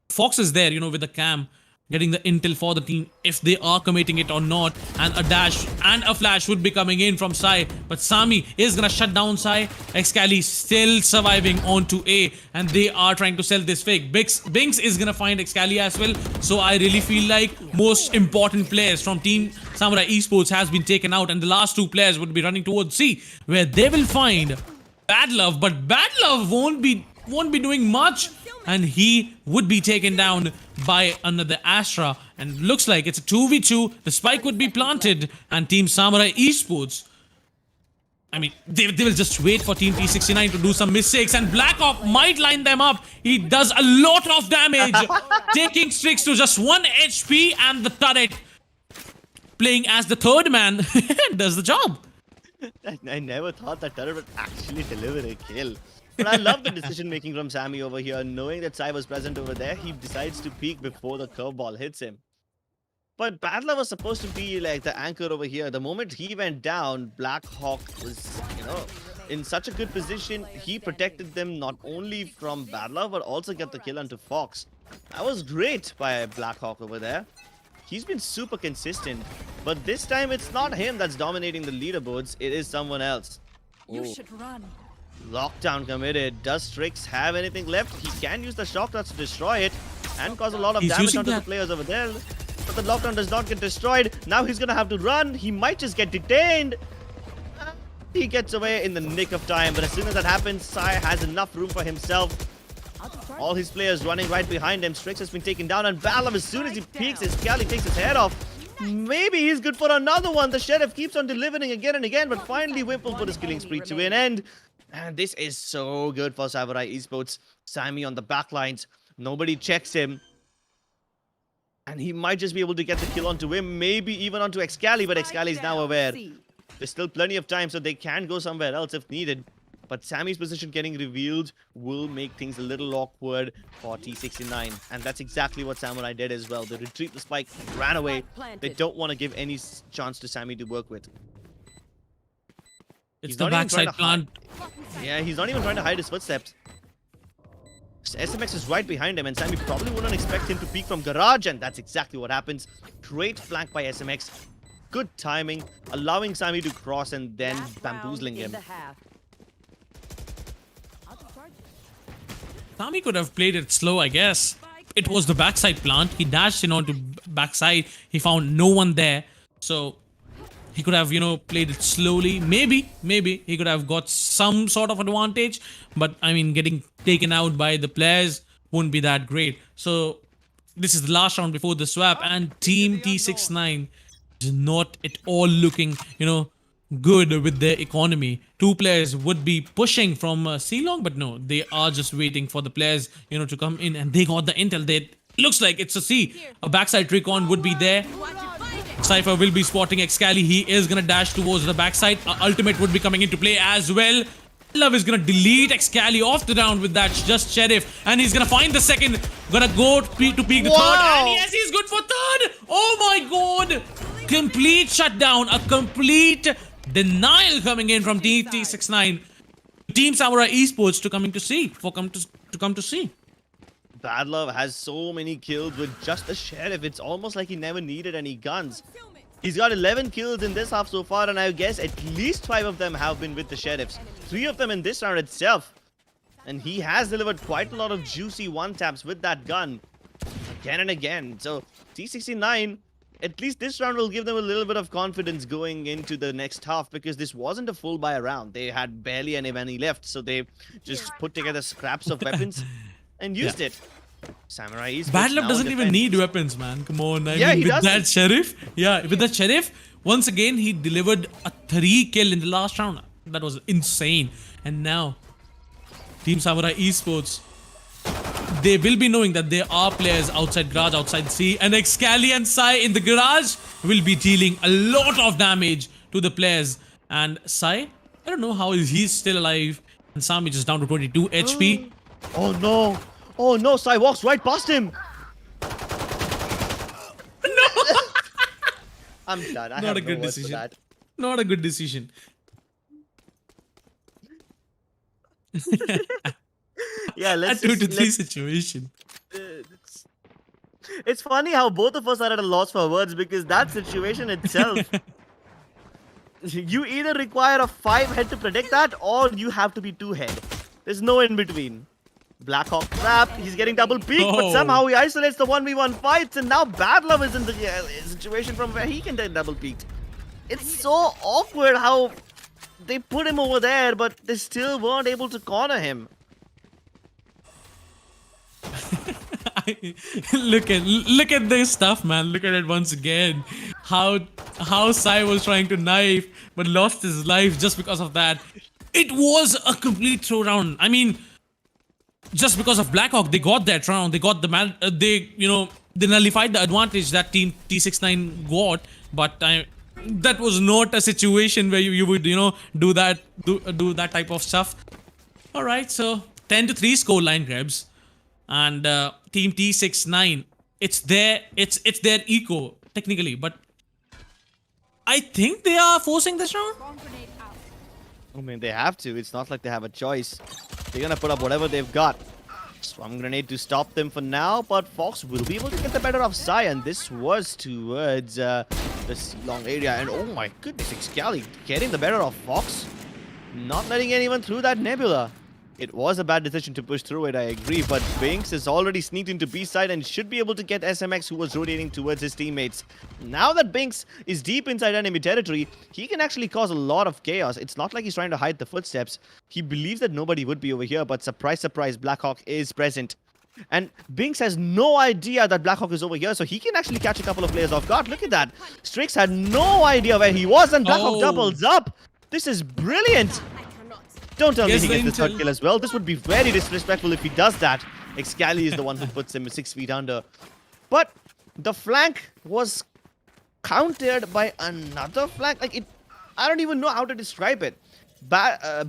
Fox is there, with the cam, getting the intel for the team if they are committing it or not, and a dash and a flash would be coming in from Sai, but Sami is gonna shut down Sai. Excali still surviving onto A, and they are trying to sell this fake. Binks is gonna find Excali as well, so I really feel like most important players from Team Samurai Esports has been taken out, and the last two players would be running towards C, where they will find Bad Love, but Bad Love won't be doing much, and he would be taken down by another Astra. And looks like it's a 2v2. The spike would be planted, and Team Samurai Esports, I mean, they will just wait for Team T69 to do some mistakes, and Black Op might line them up. He does a lot of damage, taking Strix to just 1 HP, and the turret, playing as the third man, does the job. I never thought that turret would actually deliver a kill. But I love the decision making from Sammy over here. Knowing that Sai was present over there, he decides to peek before the curveball hits him. But Badla was supposed to be like the anchor over here. The moment he went down, Black Hawk was, in such a good position. He protected them not only from Badla, but also get the kill onto Fox. That was great by Black Hawk over there. He's been super consistent, but this time it's not him that's dominating the leaderboards. It is someone else. You should run. Lockdown committed. Does Strix have anything left? He can use the shock darts to destroy it and cause a lot of damage onto the players over there. But the lockdown does not get destroyed. Now he's gonna have to run. He might just get detained. He gets away in the nick of time, but as soon as that happens, Sai has enough room for himself. All his players running right behind him. Strix has been taken down, and Balam, as soon as he peeks, his Cali takes his head off. Maybe he's good for another one. The Sheriff keeps on delivering again and again, but finally Whip will put his killing spree to an end. And this is so good for Samurai Esports. Sammy on the back lines. Nobody checks him. And he might just be able to get the kill onto him, maybe even onto Excali, but Excali is now aware. There's still plenty of time, so they can go somewhere else if needed. But Sammy's position getting revealed will make things a little awkward for T69. And that's exactly what Samurai did as well. They retrieved the spike, ran away. They don't want to give any chance to Sammy to work with. It's the backside plant. Yeah, he's not even trying to hide his footsteps. SMX is right behind him, and Sammy probably wouldn't expect him to peek from garage, and that's exactly what happens. Great flank by SMX. Good timing, allowing Sammy to cross and then bamboozling him. Sami could have played it slow, I guess. It was the backside plant. He dashed in onto backside. He found no one there. So he could have, played it slowly. Maybe he could have got some sort of advantage. But, I mean, getting taken out by the players wouldn't be that great. So this is the last round before the swap. And Team T69 is not at all looking, good with their economy. Two players would be pushing from C-Long, but no, they are just waiting for the players, to come in, and they got the intel. Looks like it's a C. A backside recon would be there. Cypher will be spotting Excali. He is gonna dash towards the backside. Ultimate would be coming into play as well. Love is gonna delete Excali off the round with that just Sheriff, and he's gonna find the second. Gonna go to peek the third, and yes, he's good for third. Oh my god! Complete shutdown, a complete denial coming in from Team T69. Team Samurai Esports to come to see. Bad Love has so many kills with just the Sheriff. It's almost like he never needed any guns. He's got 11 kills in this half so far, and I guess at least 5 of them have been with the Sheriffs. 3 of them in this round itself. And he has delivered quite a lot of juicy one-taps with that gun. Again and again. So, T69, at least this round will give them a little bit of confidence going into the next half, because this wasn't a full buy round. They had barely any left, so they just put together scraps of weapons and used it. Samurai Esports Bad Luck now doesn't in even defense. need weapons, man. Come on. I Yeah, mean, he with that doesn't. Sheriff. Yeah, with that Sheriff, once again, he delivered a 3 kill in the last round. That was insane. And now, Team Samurai Esports, they will be knowing that there are players outside garage, outside C, and Excali and Sai in the garage will be dealing a lot of damage to the players. And Sai, I don't know how he's still alive. And Sami just down to 22 HP. Oh no! Oh no! Sai walks right past him! No! I'm done. I Not have a no good words for decision. that. Not a good decision. Yeah, A let's 2 to just, 3 situation. it's funny how both of us are at a loss for words, because that situation itself, you either require a 5 head to predict that, or you have to be 2 head. There's no in between. Blackhawk trapped, he's getting double peek, but Oh. somehow he isolates the 1v1 fights, and now Bad Love is in the situation from where he can get double peeked. It's so awkward how they put him over there, but they still weren't able to corner him. look at this stuff, man. Look at it once again. How Sai was trying to knife but lost his life just because of that. It was a complete throwdown. I mean, just because of Blackhawk, they got that round. They got the man. They nullified the advantage that Team T69 got. But that was not a situation where you would do that type of stuff. All right, so 10 to 3 score line grabs. And Team T69, it's their eco technically, but I think they are forcing this round. Bomb grenade out. I mean, they have to. It's not like they have a choice. They're gonna put up whatever they've got. Swarm grenade to stop them for now, but Fox will be able to get the better of Sai, and this was towards the C-long area. And oh my goodness, Excali getting the better of Fox, not letting anyone through that nebula. It was a bad decision to push through it, I agree, but Binks is already sneaked into B side and should be able to get SMX, who was rotating towards his teammates. Now that Binks is deep inside enemy territory, he can actually cause a lot of chaos. It's not like he's trying to hide the footsteps. He believes that nobody would be over here, but surprise, surprise, Blackhawk is present. And Binks has no idea that Blackhawk is over here, so he can actually catch a couple of players off guard. Look at that. Strix had no idea where he was, and Blackhawk Oh. doubles up. This is brilliant. I cannot. Don't tell me Guess he the gets the third intel. kill as well. This would be very disrespectful if he does that. Excali is the one who puts him 6 feet under. But the flank was countered by another flank. Like, I don't even know how to describe it.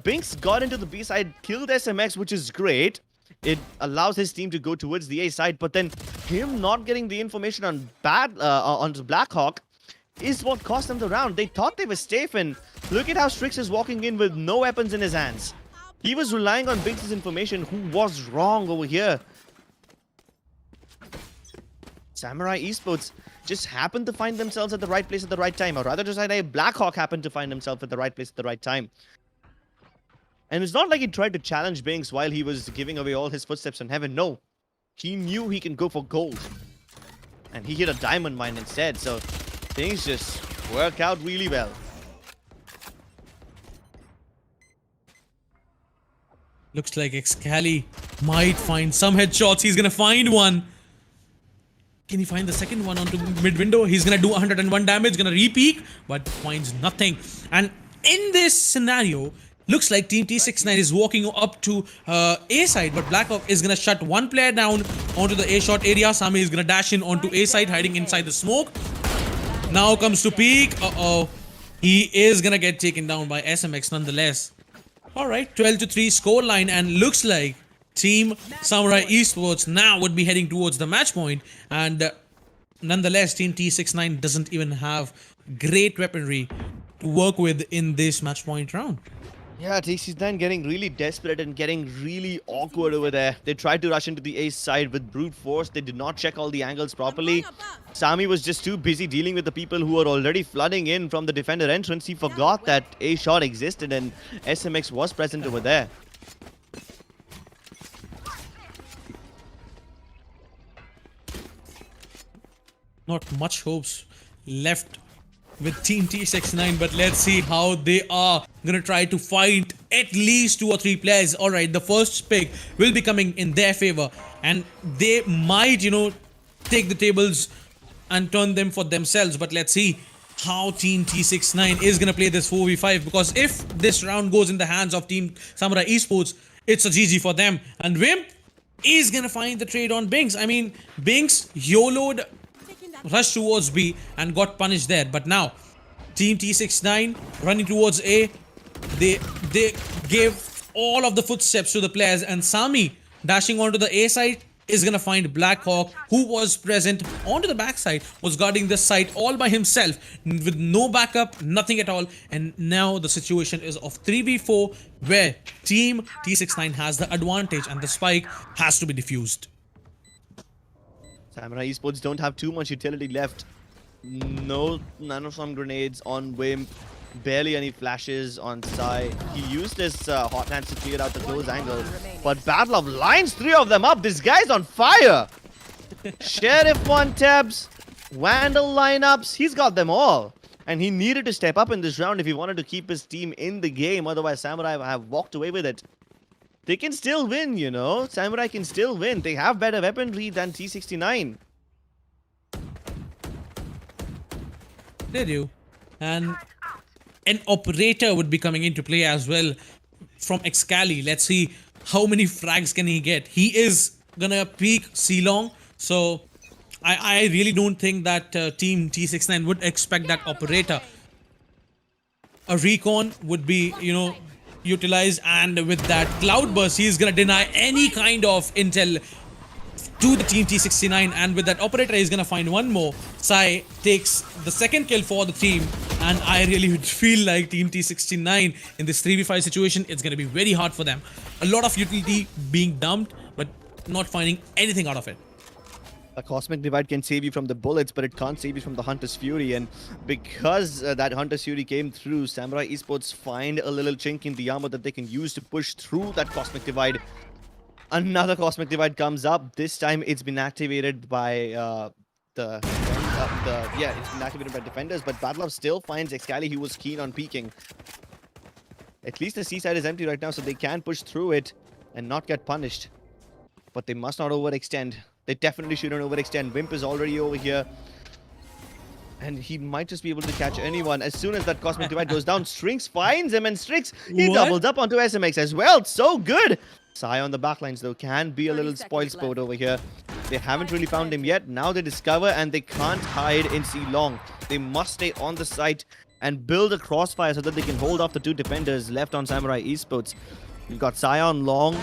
Binks got into the B side, killed SMX, which is great. It allows his team to go towards the A side, but then him not getting the information on onto Blackhawk is what cost them the round. They thought they were safe, and look at how Strix is walking in with no weapons in his hands. He was relying on Binks' information, who was wrong over here. Samurai Esports just happened to find themselves at the right place at the right time, or rather to say Blackhawk happened to find himself at the right place at the right time. And it's not like he tried to challenge Binks while he was giving away all his footsteps in heaven. No, he knew he can go for gold. And he hit a diamond mine instead, so things just work out really well. Looks like Excali might find some headshots. He's gonna find one. Can he find the second one onto mid window? He's gonna do 101 damage, gonna re-peek, but finds nothing. And in this scenario, looks like Team T69 is walking up to A side, but Blackhawk is gonna shut one player down onto the A short area. Sami is gonna dash in onto A side, hiding inside the smoke. Now comes to peek. Uh-oh. He is gonna get taken down by SMX nonetheless. Alright, 12 to 3 scoreline, and looks like Team Samurai Esports now would be heading towards the match point. And nonetheless, Team T69 doesn't even have great weaponry to work with in this match point round. Yeah, TC9 getting really desperate and getting really awkward over there. They tried to rush into the ace side with brute force. They did not check all the angles properly. Sami was just too busy dealing with the people who were already flooding in from the defender entrance. He forgot that a shot existed and SMX was present over there. Not much hopes left with Team T69, but let's see how they are gonna try to fight at least 2 or 3 players. All right, the first pick will be coming in their favor, and they might, take the tables and turn them for themselves. But let's see how Team T69 is gonna play this 4v5, because if this round goes in the hands of Team Samurai Esports, it's a GG for them. And Wimp is gonna find the trade on Binks. I mean, Binks YOLO'd rushed towards B and got punished there. But now, Team T69 running towards A. They gave all of the footsteps to the players, and Sami dashing onto the A side is gonna find Blackhawk, who was present onto the backside, was guarding this side all by himself with no backup, nothing at all. And now the situation is of 3v4, where Team T69 has the advantage and the spike has to be defused. Samurai Esports don't have too much utility left. No nanostorm grenades on Wimp. Barely any flashes on Sai. He used his hot hands to clear out the close angle. But Badlov lines 3 of them up. This guy's on fire. Sheriff one tabs, Vandal lineups. He's got them all. And he needed to step up in this round if he wanted to keep his team in the game. Otherwise, Samurai have walked away with it. They can still win, Samurai can still win. They have better weaponry than T69. They do. And an operator would be coming into play as well from Excali. Let's see how many frags can he get. He is gonna peak C-Long. So I really don't think that Team T69 would expect that operator. A recon would be, utilized, and with that cloudburst, he's gonna deny any kind of intel to the Team T69, and with that operator, he's gonna find one more. Sai takes the second kill for the team, and I really would feel like Team T69 in this 3v5 situation, it's gonna be very hard for them. A lot of utility being dumped, but not finding anything out of it. A Cosmic Divide can save you from the bullets, but it can't save you from the Hunter's Fury. And because that Hunter's Fury came through, Samurai Esports find a little chink in the armor that they can use to push through that Cosmic Divide. Another Cosmic Divide comes up. This time it's been activated by it's been activated by defenders, but Badlov still finds Excali, who was keen on peeking. At least the C side is empty right now, so they can push through it and not get punished. But they must not overextend. They definitely shouldn't overextend. Wimp is already over here. And he might just be able to catch anyone. As soon as that Cosmic Divide goes down, Strix finds him, and Strix, he doubles up onto SMX as well. So good! Sai on the backlines, though, can be a little spoil sport over here. They haven't really found him yet. Now they discover, and they can't hide in C-Long. They must stay on the site and build a crossfire so that they can hold off the 2 defenders left on Samurai Esports. You've got Sion long.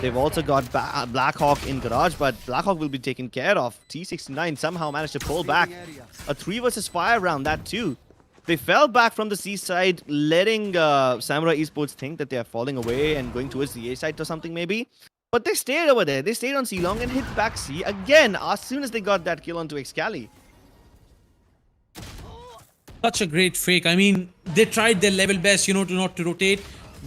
They've also got Blackhawk in garage, but Blackhawk will be taken care of. T69 somehow managed to pull back a 3 versus 5 round, that too. They fell back from the C side, letting Samurai Esports think that they are falling away and going towards the A side or something maybe. But they stayed over there. They stayed on C long and hit back C again as soon as they got that kill onto Excali. Such a great fake. I mean, they tried their level best, to not to rotate,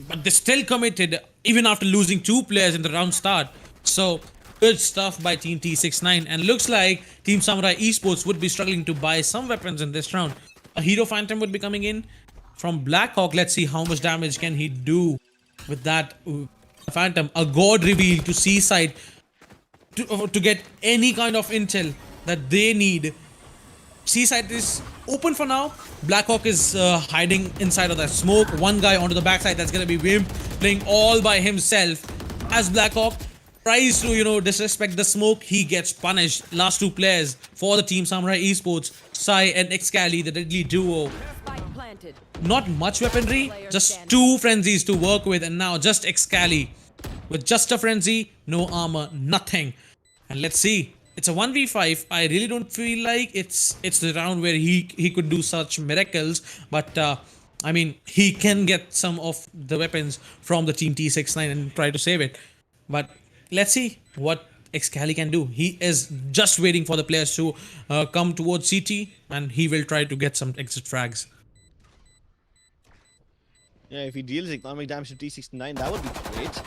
but they still committed even after losing 2 players in the round start. So good stuff by Team T69, and looks like Team Samurai Esports would be struggling to buy some weapons in this round. A Hero Phantom would be coming in from Blackhawk. Let's see how much damage can he do with that Phantom. A God reveal to C side to get any kind of intel that they need. C side is open for now. Blackhawk is hiding inside of that smoke. One guy onto the backside. That's gonna be Wimp playing all by himself. As Blackhawk tries to disrespect the smoke, he gets punished. Last 2 players for the Team Samurai Esports, Sai and Excali, the deadly duo. Not much weaponry, just 2 frenzies to work with, and now just Excali with just a frenzy, no armor, nothing. And let's see. It's a 1v5. I really don't feel like it's the round where he could do such miracles, but I mean, he can get some of the weapons from the team T69 and try to save it. But let's see what Excali can do. He is just waiting for the players to come towards CT, and he will try to get some exit frags. Yeah, if he deals economic damage to T69, that would be great.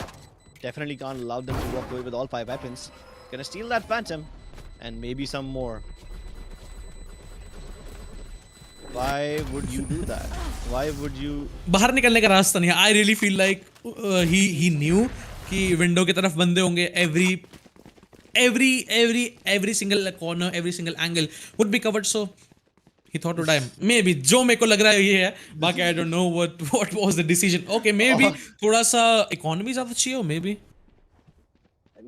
Definitely can't allow them to walk away with all 5 weapons. Gonna steal that Phantom, and maybe some more. Why would you do that? Why would you? बाहर निकलने का रास्ता नहीं है. I really feel like he knew कि window की तरफ बंदे होंगे. Every single corner, every single angle would be covered. So he thought to die. Maybe जो मेरे को लग रहा है ये है. बाकी I don't know what was the decision. Okay, maybe Oh, थोड़ा सा economy ज़्यादा चाहिए हो maybe.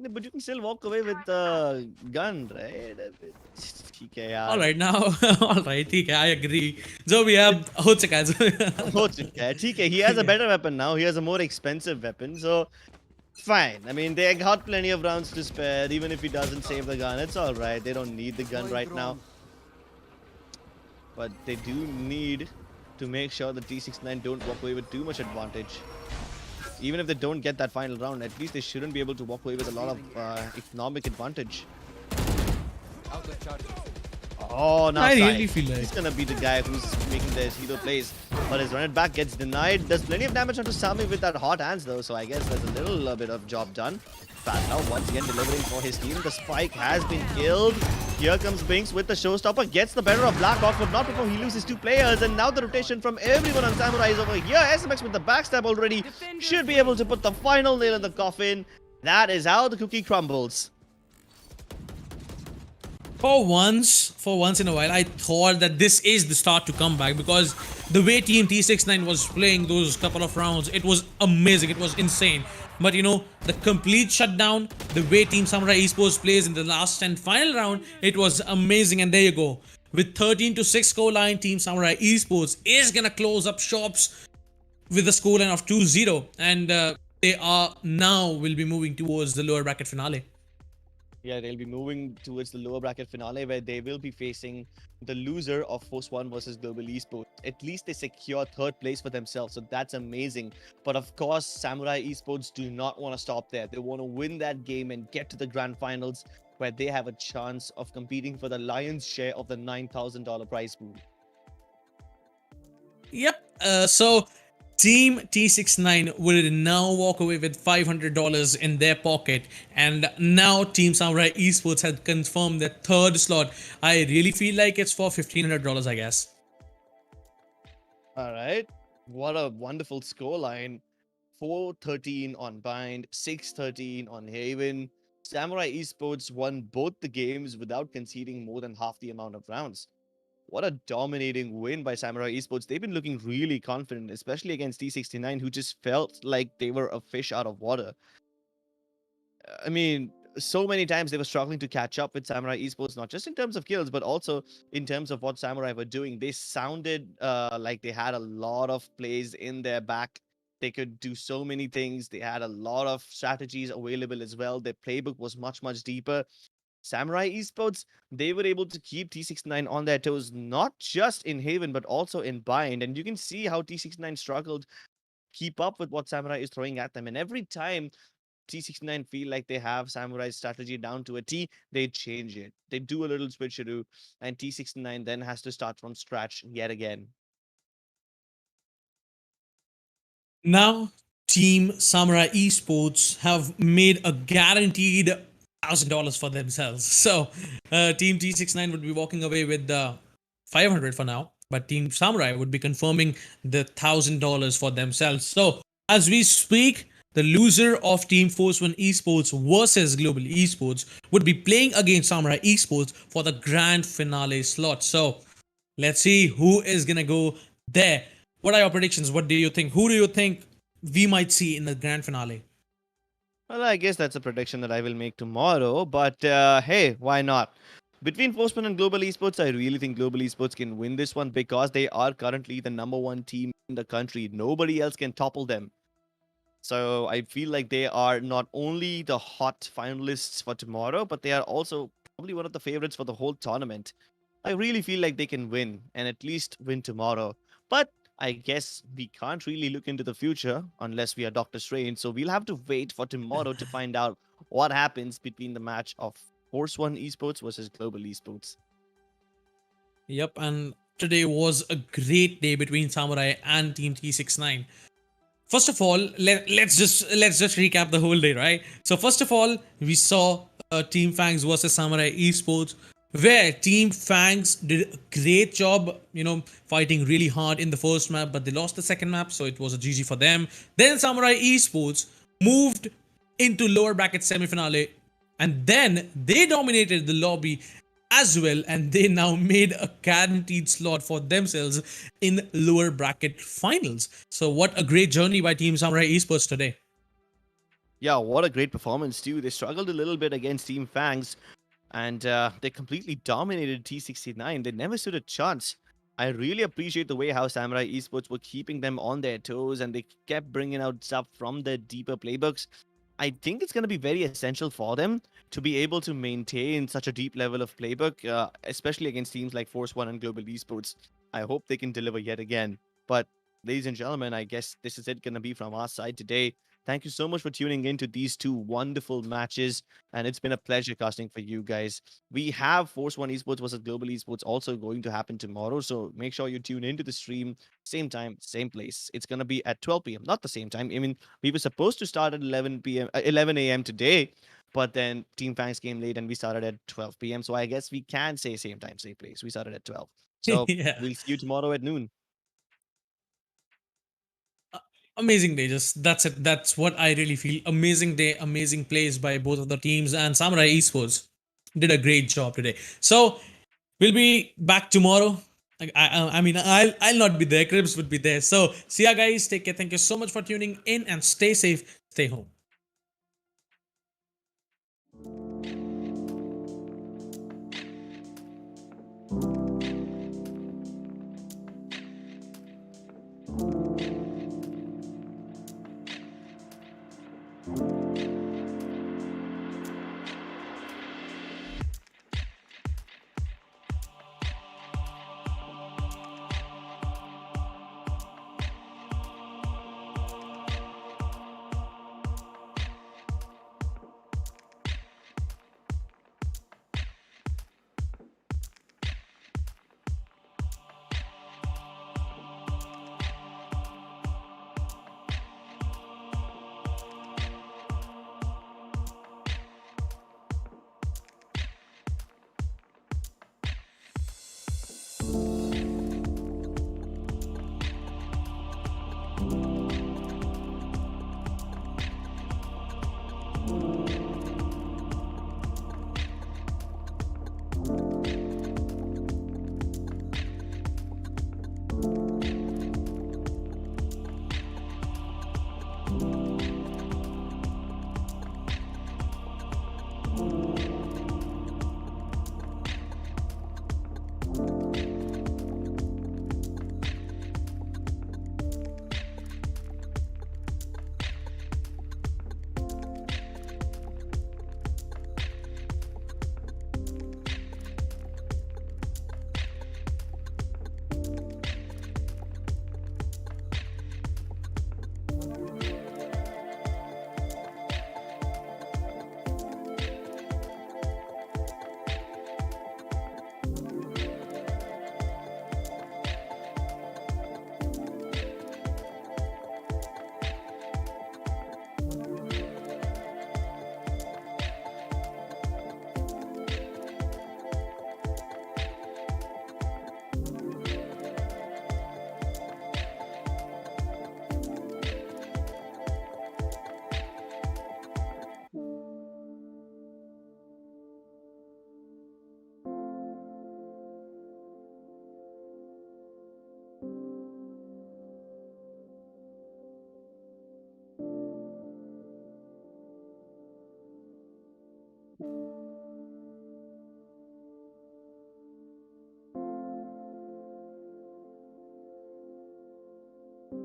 but you can still walk away with the gun, right? ठीक है All यार. right now, all right, ठीक है. I agree. जो भी है अब हो चुका है. हो चुका है. ठीक है. He has a better weapon now. He has a more expensive weapon. So fine. I mean, they got plenty of rounds to spare. Even if he doesn't save the gun, it's all right. They don't need the gun Deploy right now. drone. But they do need to make sure the T69 don't walk away with too much advantage. Even if they don't get that final round, at least they shouldn't be able to walk away with a lot of economic advantage. Out of charge. Oh, now I Sai. really feel like- He's gonna be the guy who's making the hero plays. But his run it back gets denied. Does plenty of damage onto Sami with that hot hands though, so I guess there's a little bit of job done. Fat now once again delivering for his team. The spike has been killed. Here comes Binks with the showstopper. Gets the better of Blackhawk, but not before he loses 2 players. And now the rotation from everyone on Samurai is over here. SMX with the backstab already should be able to put the final nail in the coffin. That is how the cookie crumbles. For once in a while, I thought that this is the start to come back because the way Team T69 was playing those couple of rounds, it was amazing. It was insane. But you know, the complete shutdown, the way Team Samurai Esports plays in the last and final round, it was amazing. And there you go. With 13-6 scoreline, Team Samurai Esports is gonna close up shops with a scoreline of 2-0, and they are now will be moving towards the lower bracket finale. Yeah, they'll be moving towards the lower bracket finale where they will be facing the loser of Force 1 versus Global Esports. At least they secure 3rd place for themselves, so that's amazing. But of course, Samurai Esports do not want to stop there. They want to win that game and get to the grand finals where they have a chance of competing for the lion's share of the $9,000 prize pool. Yep. So Team T69 will now walk away with $500 in their pocket, and now Team Samurai Esports has confirmed their 3rd slot. I really feel like it's for $1,500, I guess. All right. What a wonderful scoreline. 4-13 on Bind, 6-13 on Haven. Samurai Esports won both the games without conceding more than half the amount of rounds. What a dominating win by Samurai Esports. They've been looking really confident, especially against T69, who just felt like they were a fish out of water. I mean, so many times they were struggling to catch up with Samurai Esports, not just in terms of kills, but also in terms of what Samurai were doing. They sounded like they had a lot of plays in their back. They could do so many things. They had a lot of strategies available as well. Their playbook was much deeper. Samurai Esports, they were able to keep T69 on their toes, not just in Haven, but also in Bind. And you can see how T69 struggled keep up with what Samurai is throwing at them. And every time T69 feel like they have Samurai's strategy down to a T, they change it. They do a little switcheroo, and T69 then has to start from scratch yet again. Now, Team Samurai Esports have made a guaranteed $1,000 for themselves. So, Team T69 would be walking away with the 500 for now, but Team Samurai would be confirming the $1,000 for themselves. So, as we speak, the loser of Team Force 1 Esports versus Global Esports would be playing against Samurai Esports for the grand finale slot. So, let's see who is gonna go there. What are your predictions? What do you think? Who do you think we might see in the grand finale? Well, I guess that's a prediction that I will make tomorrow, but hey, why not? Between Postman and Global Esports, I really think Global Esports can win this one because they are currently the #1 team in the country. Nobody else can topple them. So I feel like they are not only the hot finalists for tomorrow, but they are also probably one of the favorites for the whole tournament. I really feel like they can win and at least win tomorrow. But I guess we can't really look into the future unless we are Doctor Strange. So we'll have to wait for tomorrow to find out what happens between the match of Force One Esports versus Global Esports. Yep, and today was a great day between Samurai and Team T69. First of all, let's just recap the whole day, right? So first of all, we saw Team Fangs versus Samurai Esports, where Team Fangs did a great job, fighting really hard in the first map, but they lost the second map, so it was a GG for them. Then Samurai Esports moved into lower bracket semifinale, and then they dominated the lobby as well, and they now made a guaranteed slot for themselves in lower bracket finals. So what a great journey by Team Samurai Esports today. Yeah, what a great performance too. They struggled a little bit against Team Fangs, and they completely dominated T69. They never stood a chance. I really appreciate the way how Samurai Esports were keeping them on their toes, and they kept bringing out stuff from their deeper playbooks. I think it's going to be very essential for them to be able to maintain such a deep level of playbook, especially against teams like Force One and Global Esports. I hope they can deliver yet again. But, ladies and gentlemen, I guess this is it going to be from our side today. Thank you so much for tuning in to these two wonderful matches, and it's been a pleasure casting for you guys. We have Force One Esports versus Global Esports also going to happen tomorrow, so make sure you tune into the stream, same time, same place. It's gonna be at 12 p.m. Not the same time. I mean, we were supposed to start at 11 p.m. 11 a.m. today, but then Team Fangs came late and we started at 12 p.m. So I guess we can say same time, same place. We started at 12. So Yeah, we'll see you tomorrow at noon. amazing day. Just that's it. That's what I really feel. Amazing day, amazing plays by both of the teams, and Samurai Esports did a great job today. So we'll be back tomorrow. I mean, I'll not be there. Cribs would be there. So see ya, guys. Take care. Thank you so much for tuning in, and stay safe. Stay home.